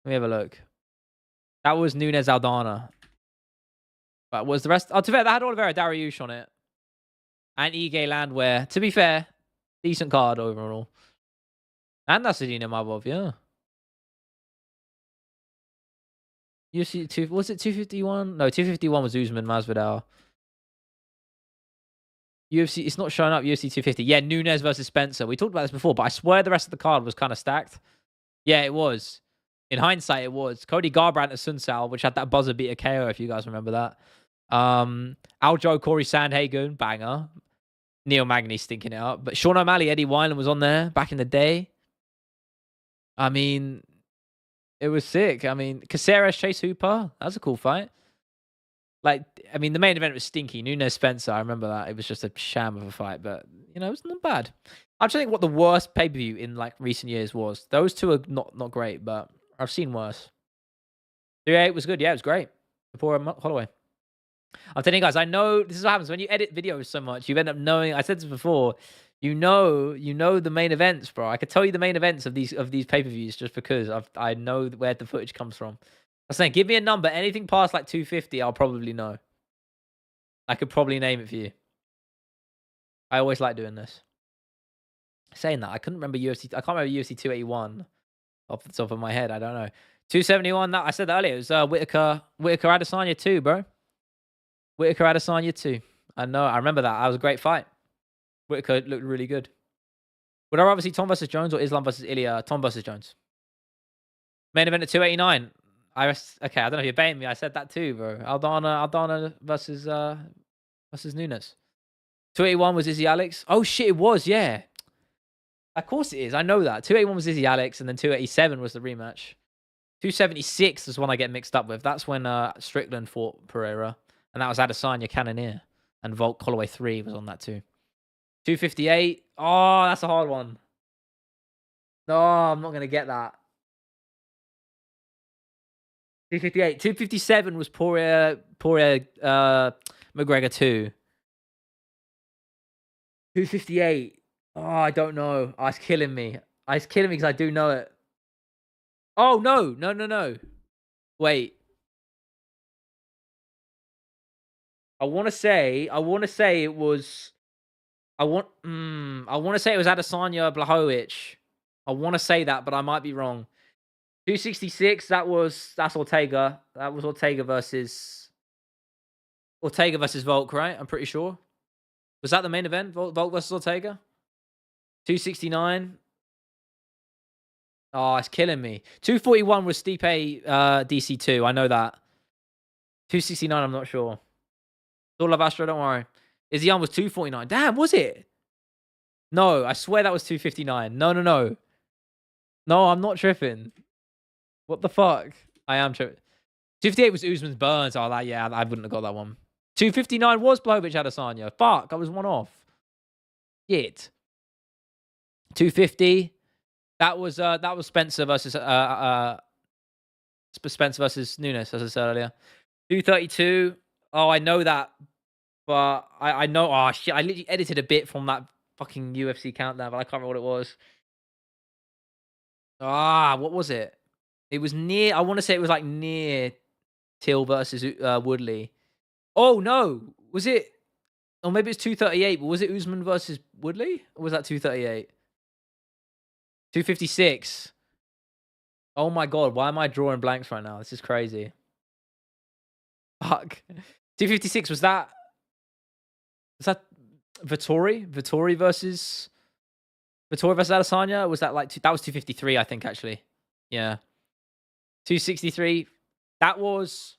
Let me have a look. That was Nunes Aldana. But was the rest? Oh, to be fair, that had Oliveira Dariush on it, and Ige Landwehr. To be fair, decent card overall. And that's Adina Mabov, yeah. UFC 2, was it 251? No, 251 was Usman Masvidal. UFC, it's not showing up. UFC 250. Yeah, Nunes versus Spencer. We talked about this before, but I swear the rest of the card was kind of stacked. Yeah, it was. In hindsight, it was. Cody Garbrandt and Sun Sal, which had that buzzer beater KO, if you guys remember that. Aljo, Corey Sandhagen, banger. Neil Magny stinking it up. But Sean O'Malley, Eddie Wineland was on there back in the day. I mean, it was sick. I mean, Caceres, Chase Hooper. That was a cool fight. Like, I mean, the main event was stinky. Nunes Spencer, I remember that. It was just a sham of a fight, but, you know, it was not bad. I'm trying to think what the worst pay-per-view in, like, recent years was. Those two are not great, but I've seen worse. 3-8 was good. Yeah, it was great. Before Holloway. I'm telling you guys, I know this is what happens when you edit videos so much. You end up knowing. I said this before. You know the main events, bro. I could tell you the main events of these pay-per-views just because I know where the footage comes from. I was saying, give me a number. Anything past like 250, I'll probably know. I could probably name it for you. I always like doing this. Saying that, I couldn't remember UFC. I can't remember UFC 281 off the top of my head. I don't know. 271. That I said that earlier. It was Whitaker Adesanya 2, bro. Whitaker Adesanya 2. I know. I remember that. That was a great fight. Whitaker looked really good. Would I rather see Tom versus Jones or Islam versus Ilya? Tom versus Jones. Main event at 289. Okay, I don't know if you're baiting me. I said that too, bro. Aldana versus Nunes. 281 was Izzy Alex. Oh shit, it was, yeah. Of course it is. I know that. 281 was Izzy Alex, and then 287 was the rematch. 276 is one I get mixed up with. That's when Strickland fought Pereira, and that was Adesanya Cannonier, and Volk Holloway 3 was on that too. 258. Oh, that's a hard one. No, I'm not gonna get that. 258. 257 was Poirier McGregor 2. 258. Oh, I don't know. Oh, it's killing me. It's killing me because I do know it. Oh, no. Wait. I want to say it was. I want to say it was Adesanya Blachowicz. I want to say that, but I might be wrong. 266. That's Ortega. That was Ortega versus Volk, right? I'm pretty sure. Was that the main event? Volk versus Ortega. 269. Oh, it's killing me. 241 was Stipe DC2. I know that. 269, I'm not sure. All of Astro, don't worry. Izzy Young was 249. Damn, was it? No, I swear that was 259. No, no, no. No, I'm not tripping. What the fuck? I am tripping. 258 was Usman's Burns. Oh, that, yeah, I wouldn't have got that one. 259 was Blachowicz Adesanya. Fuck, I was one off. Shit. 250. That was Spencer versus Spencer versus Nunes, as I said earlier. 232. Oh, I know that, but I know. Oh shit! I literally edited a bit from that fucking UFC countdown, but I can't remember what it was. Ah, what was it? It was near. I want to say it was like near Till versus Woodley. Oh no, was it? Or maybe it's 238. But was it Usman versus Woodley? Or was that 238? 256. Oh my god, why am I drawing blanks right now? This is crazy. Fuck. 256 was that? Was that Vittori? Vittori versus Adesanya? Was that like that was 253? I think actually. Yeah. 263. That was.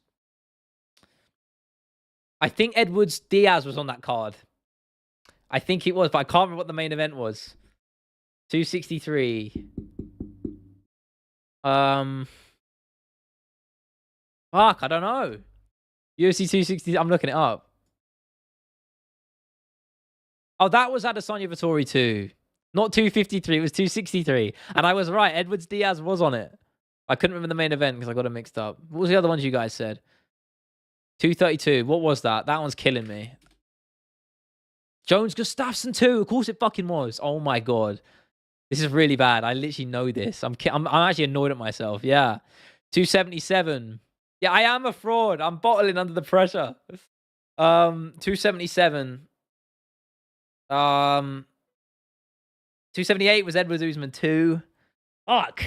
I think Edwards Diaz was on that card. I think it was, but I can't remember what the main event was. 263. Fuck, I don't know. UFC 260. I'm looking it up. Oh, that was Adesanya Vittori too. Not 253. It was 263. And I was right. Edwards Diaz was on it. I couldn't remember the main event because I got it mixed up. What was the other ones you guys said? 232. What was that? That one's killing me. Jones Gustafsson too. Of course it fucking was. Oh my god. This is really bad. I literally know this. I'm actually annoyed at myself. Yeah. 277. Yeah, I am a fraud. I'm bottling under the pressure. 277. 278 was Edwards Usman 2. Fuck.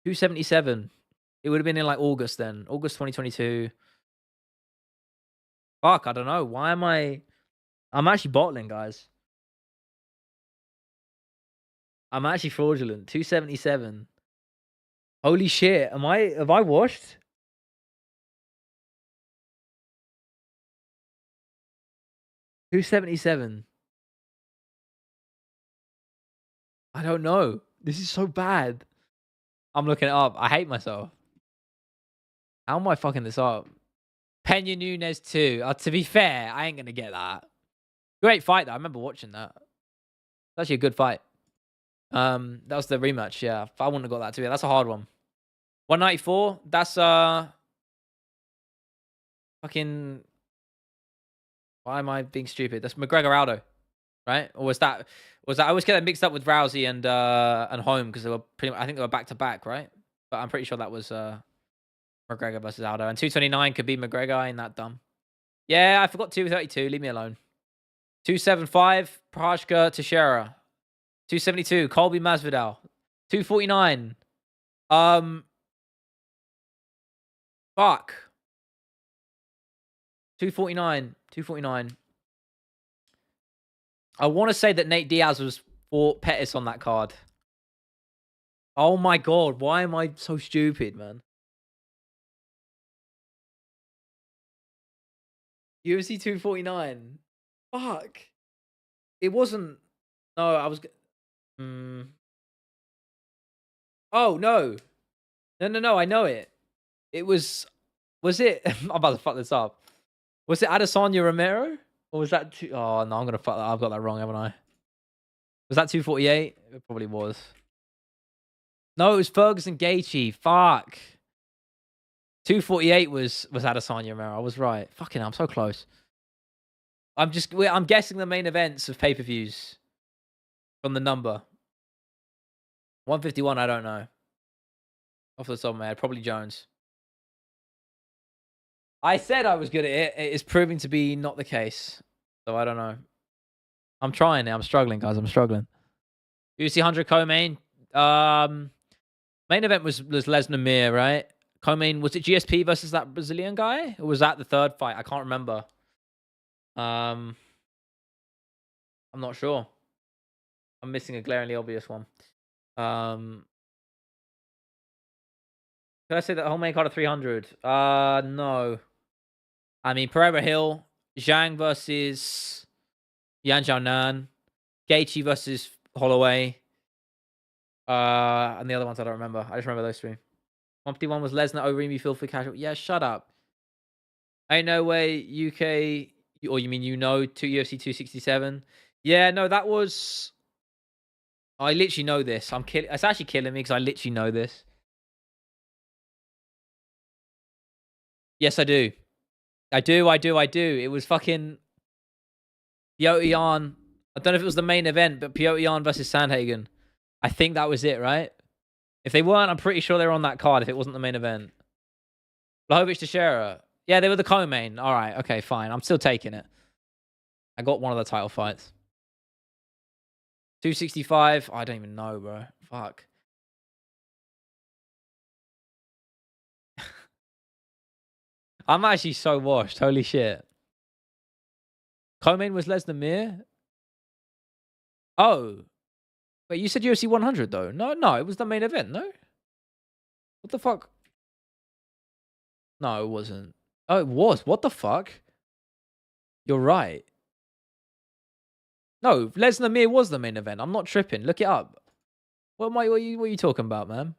277. It would have been in like August then. August 2022. Fuck, I don't know. Why am I'm actually bottling, guys. I'm actually fraudulent. 277. Holy shit. Have I washed? $277. I don't know. This is so bad. I'm looking it up. I hate myself. How am I fucking this up? Pena Nunes 2. To be fair, I ain't going to get that. Great fight, though. I remember watching that. It's actually a good fight. That was the rematch, yeah. I wouldn't have got that too. That's a hard one. 194. That's fucking. Why am I being stupid? That's McGregor Aldo, right? Or was that? I always get that mixed up with Rousey and Holm because they were I think they were back to back, right? But I'm pretty sure that was McGregor versus Aldo. And 229 could be McGregor. Ain't that dumb? Yeah, I forgot 232. Leave me alone. 275 Prashka Teixeira. 272 Colby Masvidal. 249. Fuck. 249. 249. I want to say that Nate Diaz was for Pettis on that card. Oh my god, why am I so stupid, man? UFC 249. Fuck. It wasn't. No, I was. Oh no. No. I know it. It was. Was it? I'm about to fuck this up. Was it Adesanya Romero? Or was that two? Oh no, I'm gonna fuck that. I've got that wrong, haven't I? Was that 248? It probably was. No, it was Ferguson Gaethje. Fuck. 248 was Adesanya Romero. I was right. Fucking hell, I'm so close. I'm guessing the main events of pay-per-views from the number. 151, I don't know. Off the top of my head, probably Jones. I said I was good at it. It is proving to be not the case. So I don't know. I'm trying now. I'm struggling, guys. I'm struggling. UFC 100 co-main. Main event was Lesnar Mir, right? Co-main, was it GSP versus that Brazilian guy? Or was that the third fight? I can't remember. I'm not sure. I'm missing a glaringly obvious one. Could I say that whole main card of 300? No. I mean, Pereira Hill, Zhang versus Yan Xiaonan, Gaethje versus Holloway. And the other ones I don't remember. I just remember those three. 151 was Lesnar, O'Reilly, Filthy Casual. Yeah, shut up. Ain't no way UK, or you mean to UFC 267? Yeah, no, that was. I literally know this. It's actually killing me because I literally know this. Yes, I do. I do. It was fucking Piotr Jan. I don't know if it was the main event, but Piotr Jan versus Sandhagen. I think that was it, right? If they weren't, I'm pretty sure they were on that card if it wasn't the main event. Blachowicz Teixeira. Yeah, they were the co-main. All right, okay, fine. I'm still taking it. I got one of the title fights. 265. I don't even know, bro. Fuck. I'm actually so washed. Holy shit. Co-main was Lesnar Mir? Oh. Wait, you said UFC 100 though? No, it was the main event, no? What the fuck? No, it wasn't. Oh, it was. What the fuck? You're right. No, Lesnar Mir was the main event. I'm not tripping. Look it up. What are you talking about, man?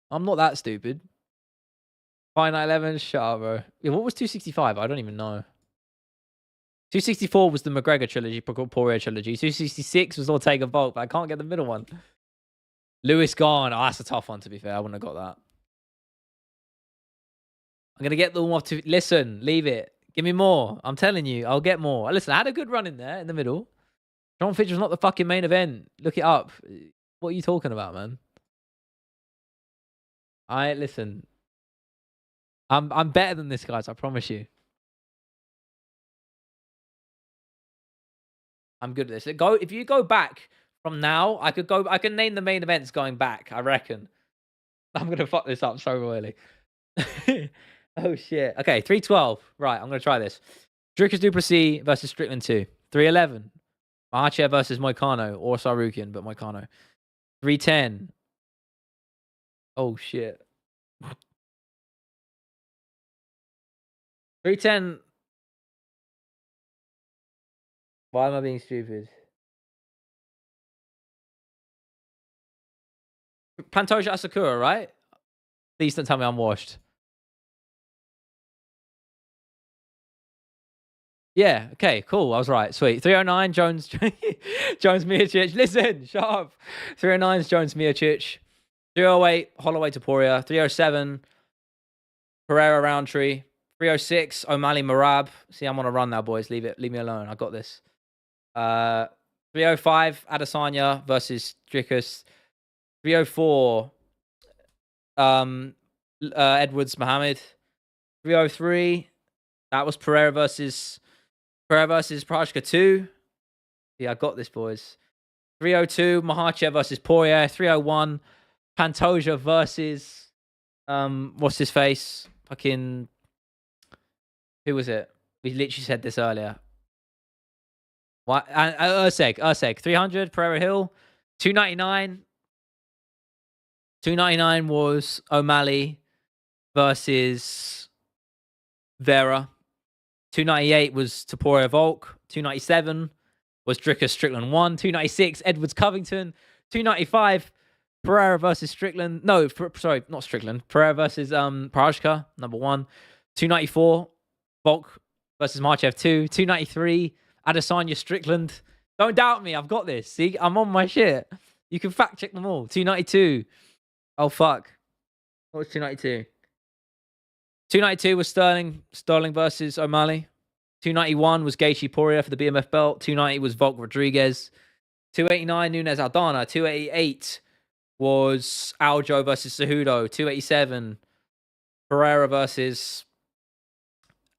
I'm not that stupid. Fight Night 11, shut up, bro. Yeah, what was 265? I don't even know. 264 was the McGregor trilogy, Poirier trilogy. 266 was Ortega Volk, but I can't get the middle one. Lewis gone. Oh, that's a tough one, to be fair. I wouldn't have got that. I'm going to get the one off to... Listen, leave it. Give me more. I'm telling you, I'll get more. Listen, I had a good run in there, in the middle. John Fitch was not the fucking main event. Look it up. What are you talking about, man? Listen. I'm better than this, guys. I promise you. I'm good at this. If you go back from now, I can name the main events going back, I reckon. I'm gonna fuck this up so early. Oh shit. Okay, 312. Right, I'm gonna try this. Dricus Duplessis versus Strickland 2. 311. Makhachev versus Moicano, or Sarukian, but Moicano. 310. Oh shit. 310. Why am I being stupid? Pantoja Asakura, right? Please don't tell me I'm washed. Yeah, okay, cool. I was right. Sweet. 309, Jones Miocic. Listen, shut up. 309 is Jones Miocic. 308, Holloway Topuria. 307, Pereira Roundtree. 306, O'Malley Marab. See, I'm on a run now, boys. Leave me alone. I got this. 305, Adesanya versus Dricus. 304, Edwards Mohammed. 303, that was Pereira versus Prashka 2. Yeah, I got this, boys. 302, Makhachev versus Poirier. 301, Pantoja versus what's his face? Fucking who was it? We literally said this earlier. What? Urseg. 300, Pereira Hill. 299. 299 was O'Malley versus Vera. 298 was Topuria Volk. 297 was Dricus Strickland 1. 296, Edwards Covington. 295, Pereira versus Strickland. No, sorry, not Strickland. Pereira versus Prashka, number 1. 294, Volk versus Makhachev 2. 293, Adesanya Strickland. Don't doubt me, I've got this. See, I'm on my shit. You can fact check them all. 292. Oh, fuck. What was 292? 292 was Sterling versus O'Malley. 291 was Gaethje Poirier for the BMF belt. 290 was Volk Rodriguez. 289, Nunes Aldana. 288 was Aljo versus Cejudo. 287, Pereira versus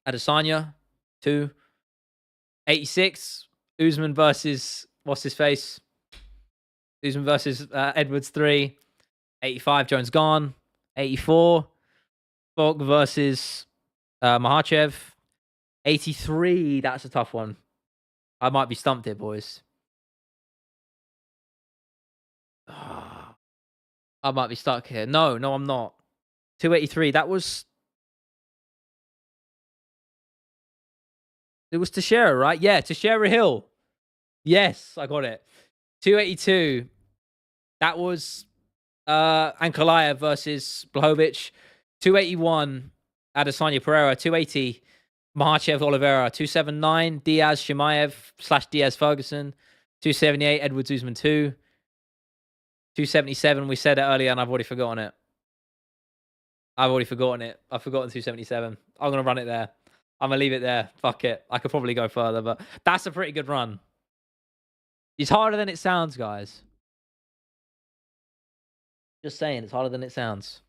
Adesanya. 286, Usman versus, what's his face? Usman versus Edwards 3. 85, Jones gone. 84, Volk versus Makhachev. 83, that's a tough one. I might be stumped here, boys. I might be stuck here. No, I'm not. 283. That was... It was Teixeira, right? Yeah, Teixeira Hill. Yes, I got it. 282. That was Ankalaev versus Blachowicz. 281, Adesanya Pereira. 280, Makhachev Oliveira. 279, Diaz Shimaev / Diaz Ferguson. 278, Edwards Usman 2. 277, we said it earlier and I've already forgotten it. I've forgotten 277. I'm going to run it there. I'm going to leave it there. Fuck it. I could probably go further, but that's a pretty good run. It's harder than it sounds, guys. Just saying, it's harder than it sounds.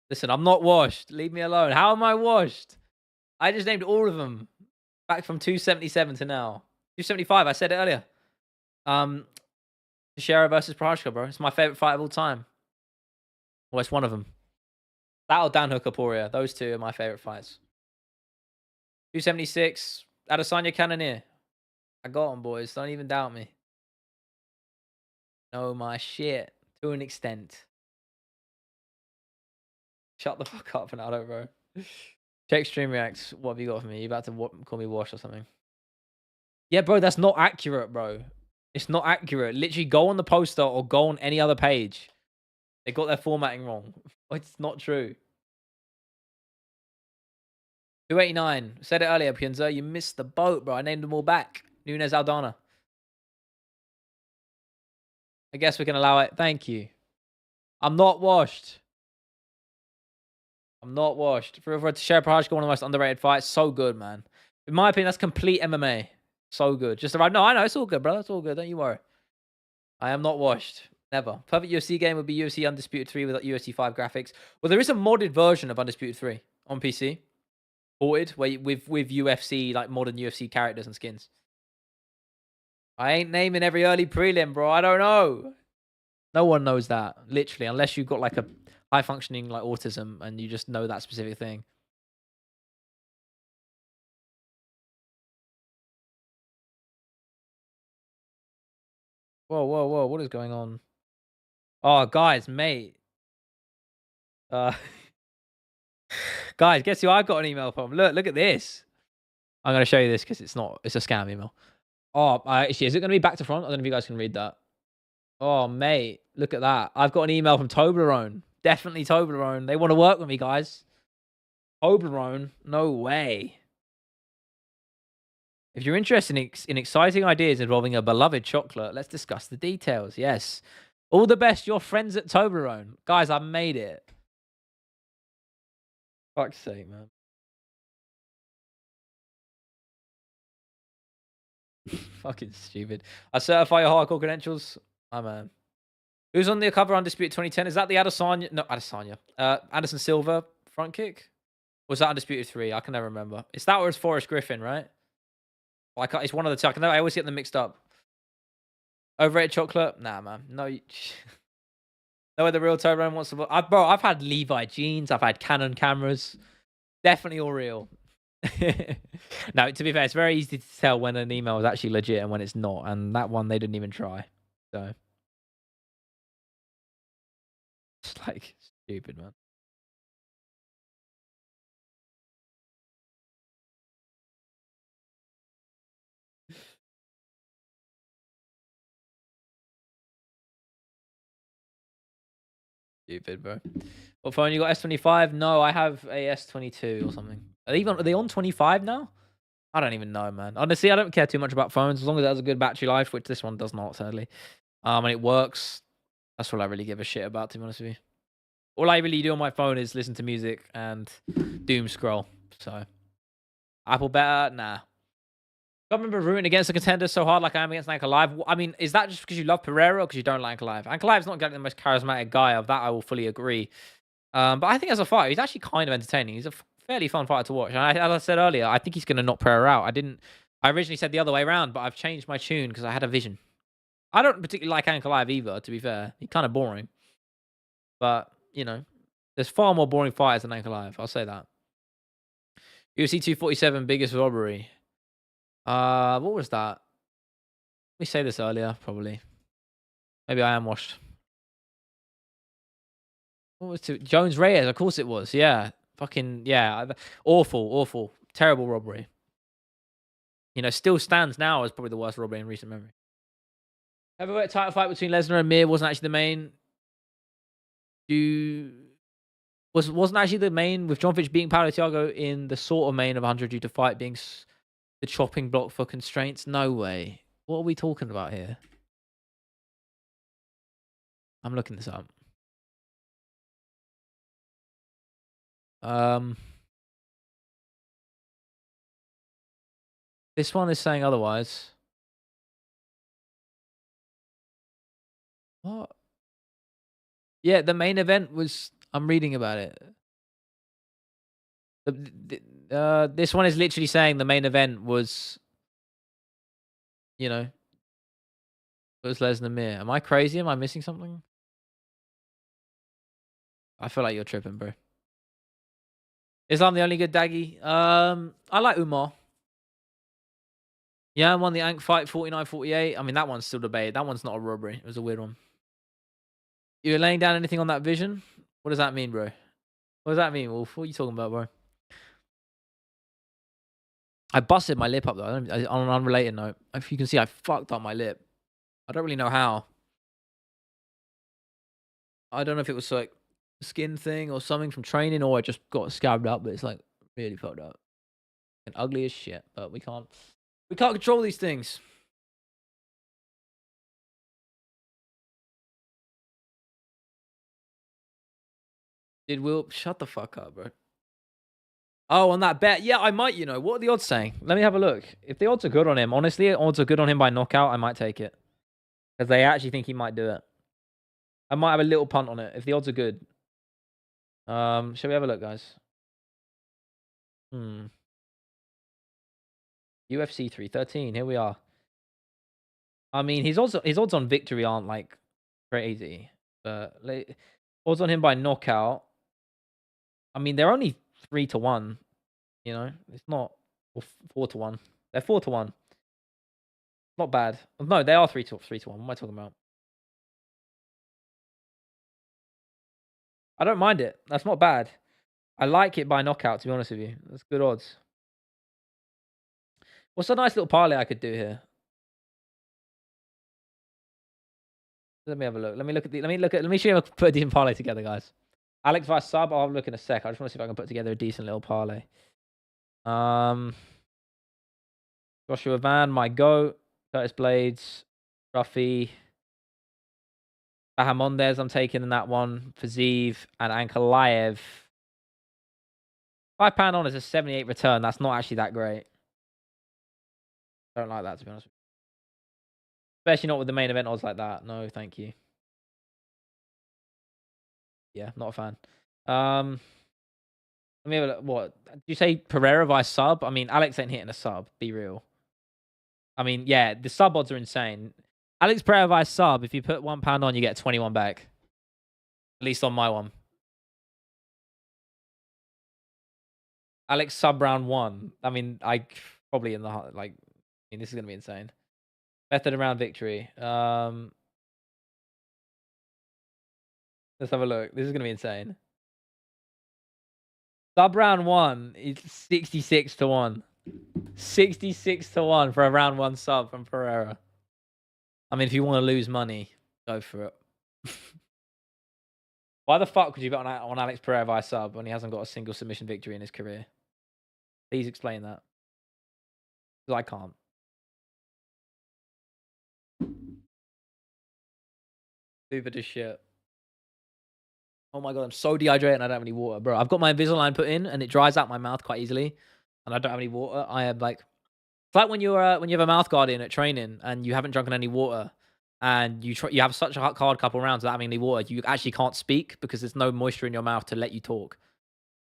Listen, I'm not washed. Leave me alone. How am I washed? I just named all of them. Back from 277 to now. 275, I said it earlier. Teixeira versus Prochazka, bro. It's my favorite fight of all time. Well, it's one of them. That or Dan Hooker Poirier. Those two are my favorite fights. 276, Adesanya Cannonier. I got him, boys. Don't even doubt me. Know my shit. To an extent. Shut the fuck up, Ronaldo, bro. Check stream reacts. What have you got for me? You about to call me wash or something? Yeah, bro, that's not accurate, bro. It's not accurate. Literally, go on the poster or go on any other page. They got their formatting wrong. It's not true. 289. Said it earlier, Pienza. You missed the boat, bro. I named them all back. Nunes Aldana. I guess we can allow it. Thank you. I'm not washed. I'm not washed. For Teixeira Prochazka, one of the most underrated fights. So good, man. In my opinion, that's complete MMA. So good. Just around. No, I know. It's all good, bro. It's all good. Don't you worry. I am not washed. Never. Perfect UFC game would be UFC Undisputed 3 with UFC 5 graphics. Well, there is a modded version of Undisputed 3 on PC. Ported, where with UFC, like modern UFC characters and skins. I ain't naming every early prelim, bro. I don't know. No one knows that, literally, unless you've got like a high functioning like autism and you just know that specific thing. Whoa, whoa, whoa! What is going on? Oh, guys, mate. Guys, guess who I got an email from? Look at this. I'm gonna show you this because it's a scam email. Oh, actually, is it gonna be back to front? I don't know if you guys can read that. Oh, mate, look at that. I've got an email from Toblerone. Definitely Toblerone. They want to work with me, guys. Toblerone? No way. If you're interested in exciting ideas involving a beloved chocolate, let's discuss the details. Yes. All the best, your friends at Toblerone. Guys, I made it. Fuck's sake, man. Fucking stupid. I certify your hardcore credentials. Oh, man. Who's on the cover Undisputed 2010? Is that the Adesanya? No, Adesanya. Anderson Silva front kick? Or was that Undisputed 3? I can never remember. It's that or it's Forrest Griffin, right? Well, it's one of the two. I always get them mixed up. Overrated chocolate? Nah, man. No. No way the real Toblerone wants to... Bro, I've had Levi jeans. I've had Canon cameras. Definitely all real. No, to be fair, it's very easy to tell when an email is actually legit and when it's not. And that one, they didn't even try. So... It's like stupid, man. Stupid, bro. What phone you got? S25? No, I have a S22 or something. Are they on 25 now? I don't even know, man. Honestly, I don't care too much about phones as long as it has a good battery life, which this one does not, sadly. And it works. That's all I really give a shit about, to be honest with you. All I really do on my phone is listen to music and doom scroll. So, Apple better? Nah. I remember rooting against a contender so hard like I am against Ankalaev. I mean, is that just because you love Pereira or because you don't like Ankalaev? Ankalaev's not exactly the most charismatic guy. Of that, I will fully agree. But I think as a fighter, he's actually kind of entertaining. He's a fairly fun fighter to watch. And as I said earlier, I think he's going to knock Pereira out. I originally said the other way around, but I've changed my tune because I had a vision. I don't particularly like Ankalaev either, to be fair. He's kind of boring. But, you know, there's far more boring fighters than Ankalaev. I'll say that. UFC 247, biggest robbery. What was that? We say this earlier, probably. Maybe I am washed. What was it? Jones Reyes? Of course it was. Yeah. Fucking yeah. Awful, awful, terrible robbery. You know, still stands now as probably the worst robbery in recent memory. Heavyweight title fight between Lesnar and Mir wasn't actually the main. Wasn't actually the main with John Fitch beating Paulo Thiago in the sort of main of 100 due to fight being the chopping block for constraints. No way. What are we talking about here? I'm looking this up. This one is saying otherwise. What? Yeah, the main event was. I'm reading about it. This one is literally saying the main event was. You know, was Lesnar Mir. Am I crazy? Am I missing something? I feel like you're tripping, bro. Islam the only good Daggy? I like Umar. Yeah, I won the Ank fight 49-48. I mean, that one's still debated. That one's not a robbery. It was a weird one. You're laying down anything on that vision? What does that mean, bro? What does that mean, Wolf? What are you talking about, bro? I busted my lip up, though. On an unrelated note. If you can see, I fucked up my lip. I don't really know how. I don't know if it was like a skin thing or something from training or I just got scabbed up, but it's like really fucked up. And ugly as shit, but we can't control these things. Did Will shut the fuck up, bro? Oh, on that bet. Yeah, I might, you know. What are the odds saying? Let me have a look. If the odds are good on him, honestly, odds are good on him by knockout, I might take it. Because they actually think he might do it. I might have a little punt on it if the odds are good. Shall we have a look, guys? UFC 313. Here we are. I mean, his odds on victory aren't like crazy, but odds on him by knockout. I mean, they're only 3-1. You know, it's not 4-1. They're 4-1. Not bad. No, they are 3-1. What am I talking about? I don't mind it. That's not bad. I like it by knockout, to be honest with you. That's good odds. What's a nice little parlay I could do here? Let me have a look. Let me show you how to put a decent parlay together, guys. Alex vs sub. I'll have a look in a sec. I just want to see if I can put together a decent little parlay. Joshua Van, my goat. Curtis Blades, Ruffy, Bahamondes. I'm taking in that one. Fazeev and Ankalaev. £5 on is a 78 return. That's not actually that great. Don't like that, to be honest. Especially not with the main event odds like that. No, thank you. Yeah, not a fan. Let me have a look. What? Did you say Pereira vs sub? I mean, Alex ain't hitting a sub. Be real. I mean, yeah, the sub odds are insane. Alex Pereira vs sub, if you put £1 on, you get 21 back. At least on my one. Alex sub round 1. I mean, I probably in the like. I mean, this is gonna be insane. Method around victory. Let's have a look. This is gonna be insane. Sub round 1 is 66-1. 66-1 for a round 1 sub from Pereira. I mean, if you want to lose money, go for it. Why the fuck would you bet on Alex Pereira via sub when he hasn't got a single submission victory in his career? Please explain that. Because I can't. Stupid as shit. Oh my god, I'm so dehydrated and I don't have any water. Bro, I've got my Invisalign put in and it dries out my mouth quite easily. And I don't have any water. I am like... It's like when you have a mouth guard in at training and you haven't drunken any water and you have such a hard couple rounds without having any water, you actually can't speak because there's no moisture in your mouth to let you talk.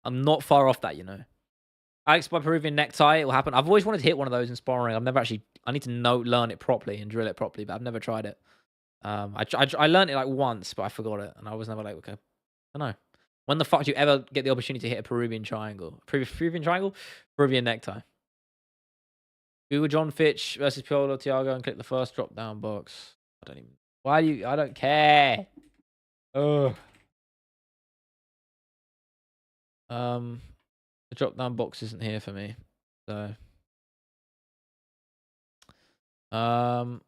I'm not far off that, you know. Alex by Peruvian necktie, it will happen. I've always wanted to hit one of those in sparring. I've never actually... I need to learn it properly and drill it properly, but I've never tried it. I learned it like once, but I forgot it. And I was never like, okay, I don't know. When the fuck do you ever get the opportunity to hit a Peruvian triangle? Peruvian triangle? Peruvian necktie. Google John Fitch versus Paulo Thiago and click the first drop down box. I don't care. Ugh. The drop down box isn't here for me, so I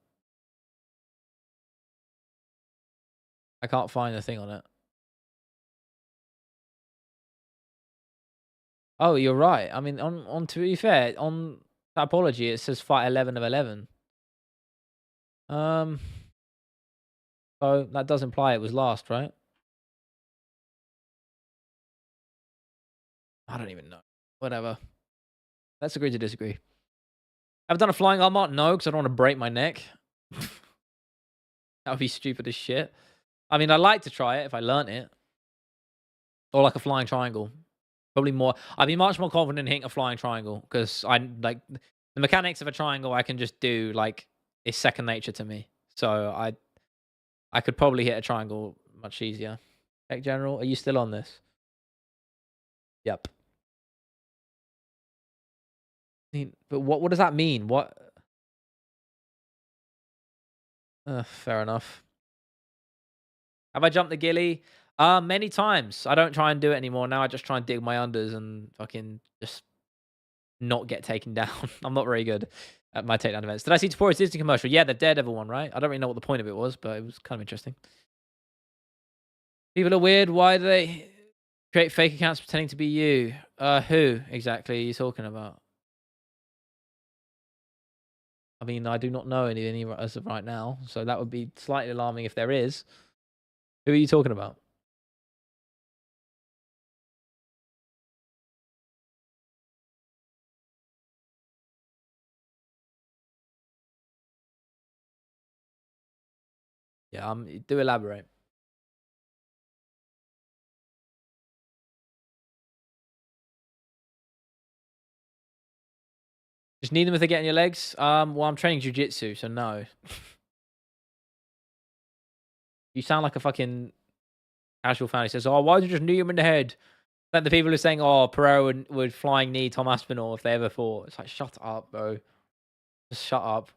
can't find the thing on it. Oh, you're right. I mean, on to be fair, on Typology it says fight 11 of 11. So that does imply it was last, right? I don't even know. Whatever. Let's agree to disagree. I've done a flying arm art? No, because I don't want to break my neck. That would be stupid as shit. I mean, I'd like to try it if I learnt it. Or like a flying triangle. Probably more. I'd be much more confident in hitting a flying triangle because I like the mechanics of a triangle. I can just do like it's second nature to me. So I could probably hit a triangle much easier. Tech General, are you still on this? Yep. But what does that mean? What? Fair enough. Have I jumped the ghillie? Many times. I don't try and do it anymore. Now I just try and dig my unders and fucking just not get taken down. I'm not very good at my takedown events. Did I see Tapori's Disney commercial? Yeah, the Daredevil one, right? I don't really know what the point of it was, but it was kind of interesting. People are weird. Why do they create fake accounts pretending to be you? Who exactly are you talking about? I mean, I do not know any as of right now, so that would be slightly alarming if there is. Who are you talking about? Yeah, do elaborate. Just need them if they get in your legs. Well, I'm training jujitsu, so no. You sound like a fucking casual fan who says, "Oh, why don't you just knee him in the head?" Like the people who are saying, "Oh, Pereira would flying knee Tom Aspinall if they ever fought." It's like, shut up, bro. Just shut up.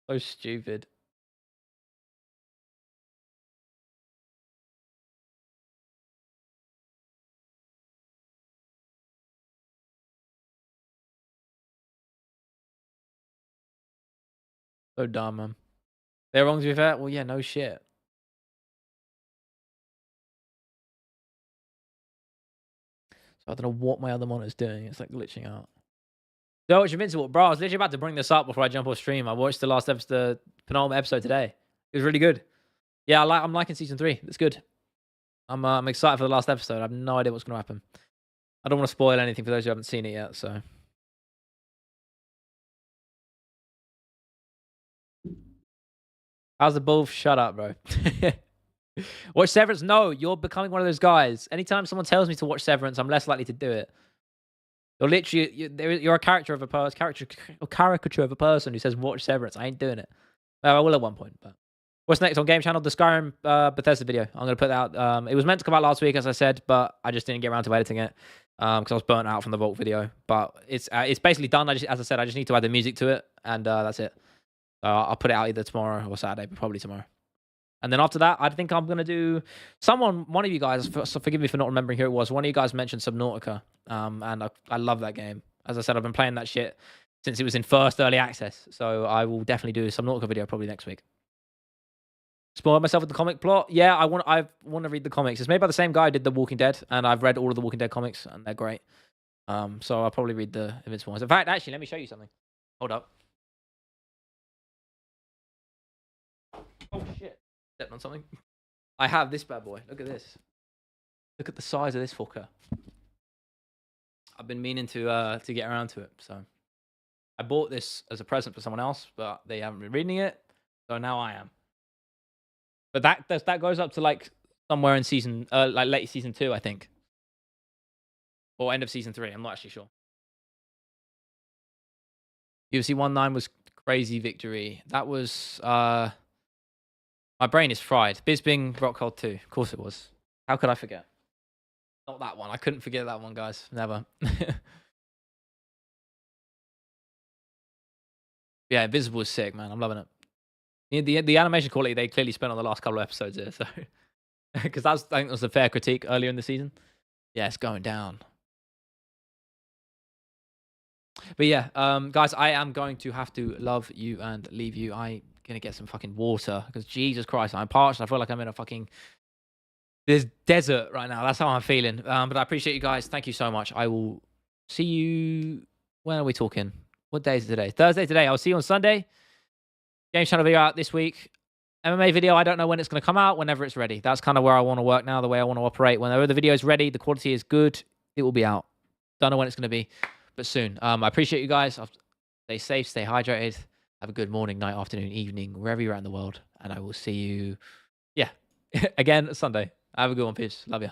So stupid. So dumb, man. They're wrong to be fair. Well, yeah, no shit. So I don't know what my other monitor's doing. It's like glitching out. So it's Invincible, bro. I was literally about to bring this up before I jump off stream. I watched the last episode, the penultimate episode today. It was really good. Yeah, I'm liking season 3. It's good. I'm excited for the last episode. I have no idea what's going to happen. I don't want to spoil anything for those who haven't seen it yet. So, how's the bull? Shut up, bro. Watch Severance? No, you're becoming one of those guys. Anytime someone tells me to watch Severance, I'm less likely to do it. You're literally you're a caricature of a person who says watch Severance. I ain't doing it. I will at one point, but what's next on Game Channel? The Skyrim Bethesda video. I'm gonna put that out. It was meant to come out last week, as I said, but I just didn't get around to editing it because I was burnt out from the Vault video. But it's basically done. As I said, I just need to add the music to it, and that's it. I'll put it out either tomorrow or Saturday, but probably tomorrow. And then after that, I think I'm going to do one of you guys, so forgive me for not remembering who it was. One of you guys mentioned Subnautica. And I love that game. As I said, I've been playing that shit since it was in first early access. So I will definitely do a Subnautica video probably next week. Spoil myself with the comic plot. Yeah, I want to read the comics. It's made by the same guy who did The Walking Dead, and I've read all of the Walking Dead comics, and they're great. So I'll probably read the Invincible ones. In fact, actually, let me show you something. Hold up. Oh shit! Stepped on something. I have this bad boy. Look at this. Look at the size of this fucker. I've been meaning to get around to it. So I bought this as a present for someone else, but they haven't been reading it. So now I am. But that goes up to like somewhere in season like late season 2, I think. Or end of season 3. I'm not actually sure. UFC 19 was crazy victory. That was my brain is fried. Bisping Rock Hold 2. Of course it was. How could I forget? Not that one. I couldn't forget that one, guys. Never. Yeah, Invisible is sick, man. I'm loving it. The animation quality they clearly spent on the last couple of episodes here, so because I think that was a fair critique earlier in the season. Yeah, it's going down. But yeah, guys, I am going to have to love you and leave you. I'm gonna get some fucking water because Jesus Christ, I'm parched. I feel like I'm in a fucking there's desert right now. That's how I'm feeling. But I appreciate you guys. Thank you so much. I will see you. When are we talking? What day is it today? Thursday today. I'll see you on Sunday. James trying to video out this week. MMA video, I don't know when it's going to come out, whenever it's ready. That's kind of where I want to work now, the way I want to operate. Whenever the video is ready, the quality is good, it will be out. Don't know when it's going to be, but soon. I appreciate you guys. Stay safe, stay hydrated. Have a good morning, night, afternoon, evening, wherever you're at in the world. And I will see you, yeah, again Sunday. Have a good one. Peace. Love you.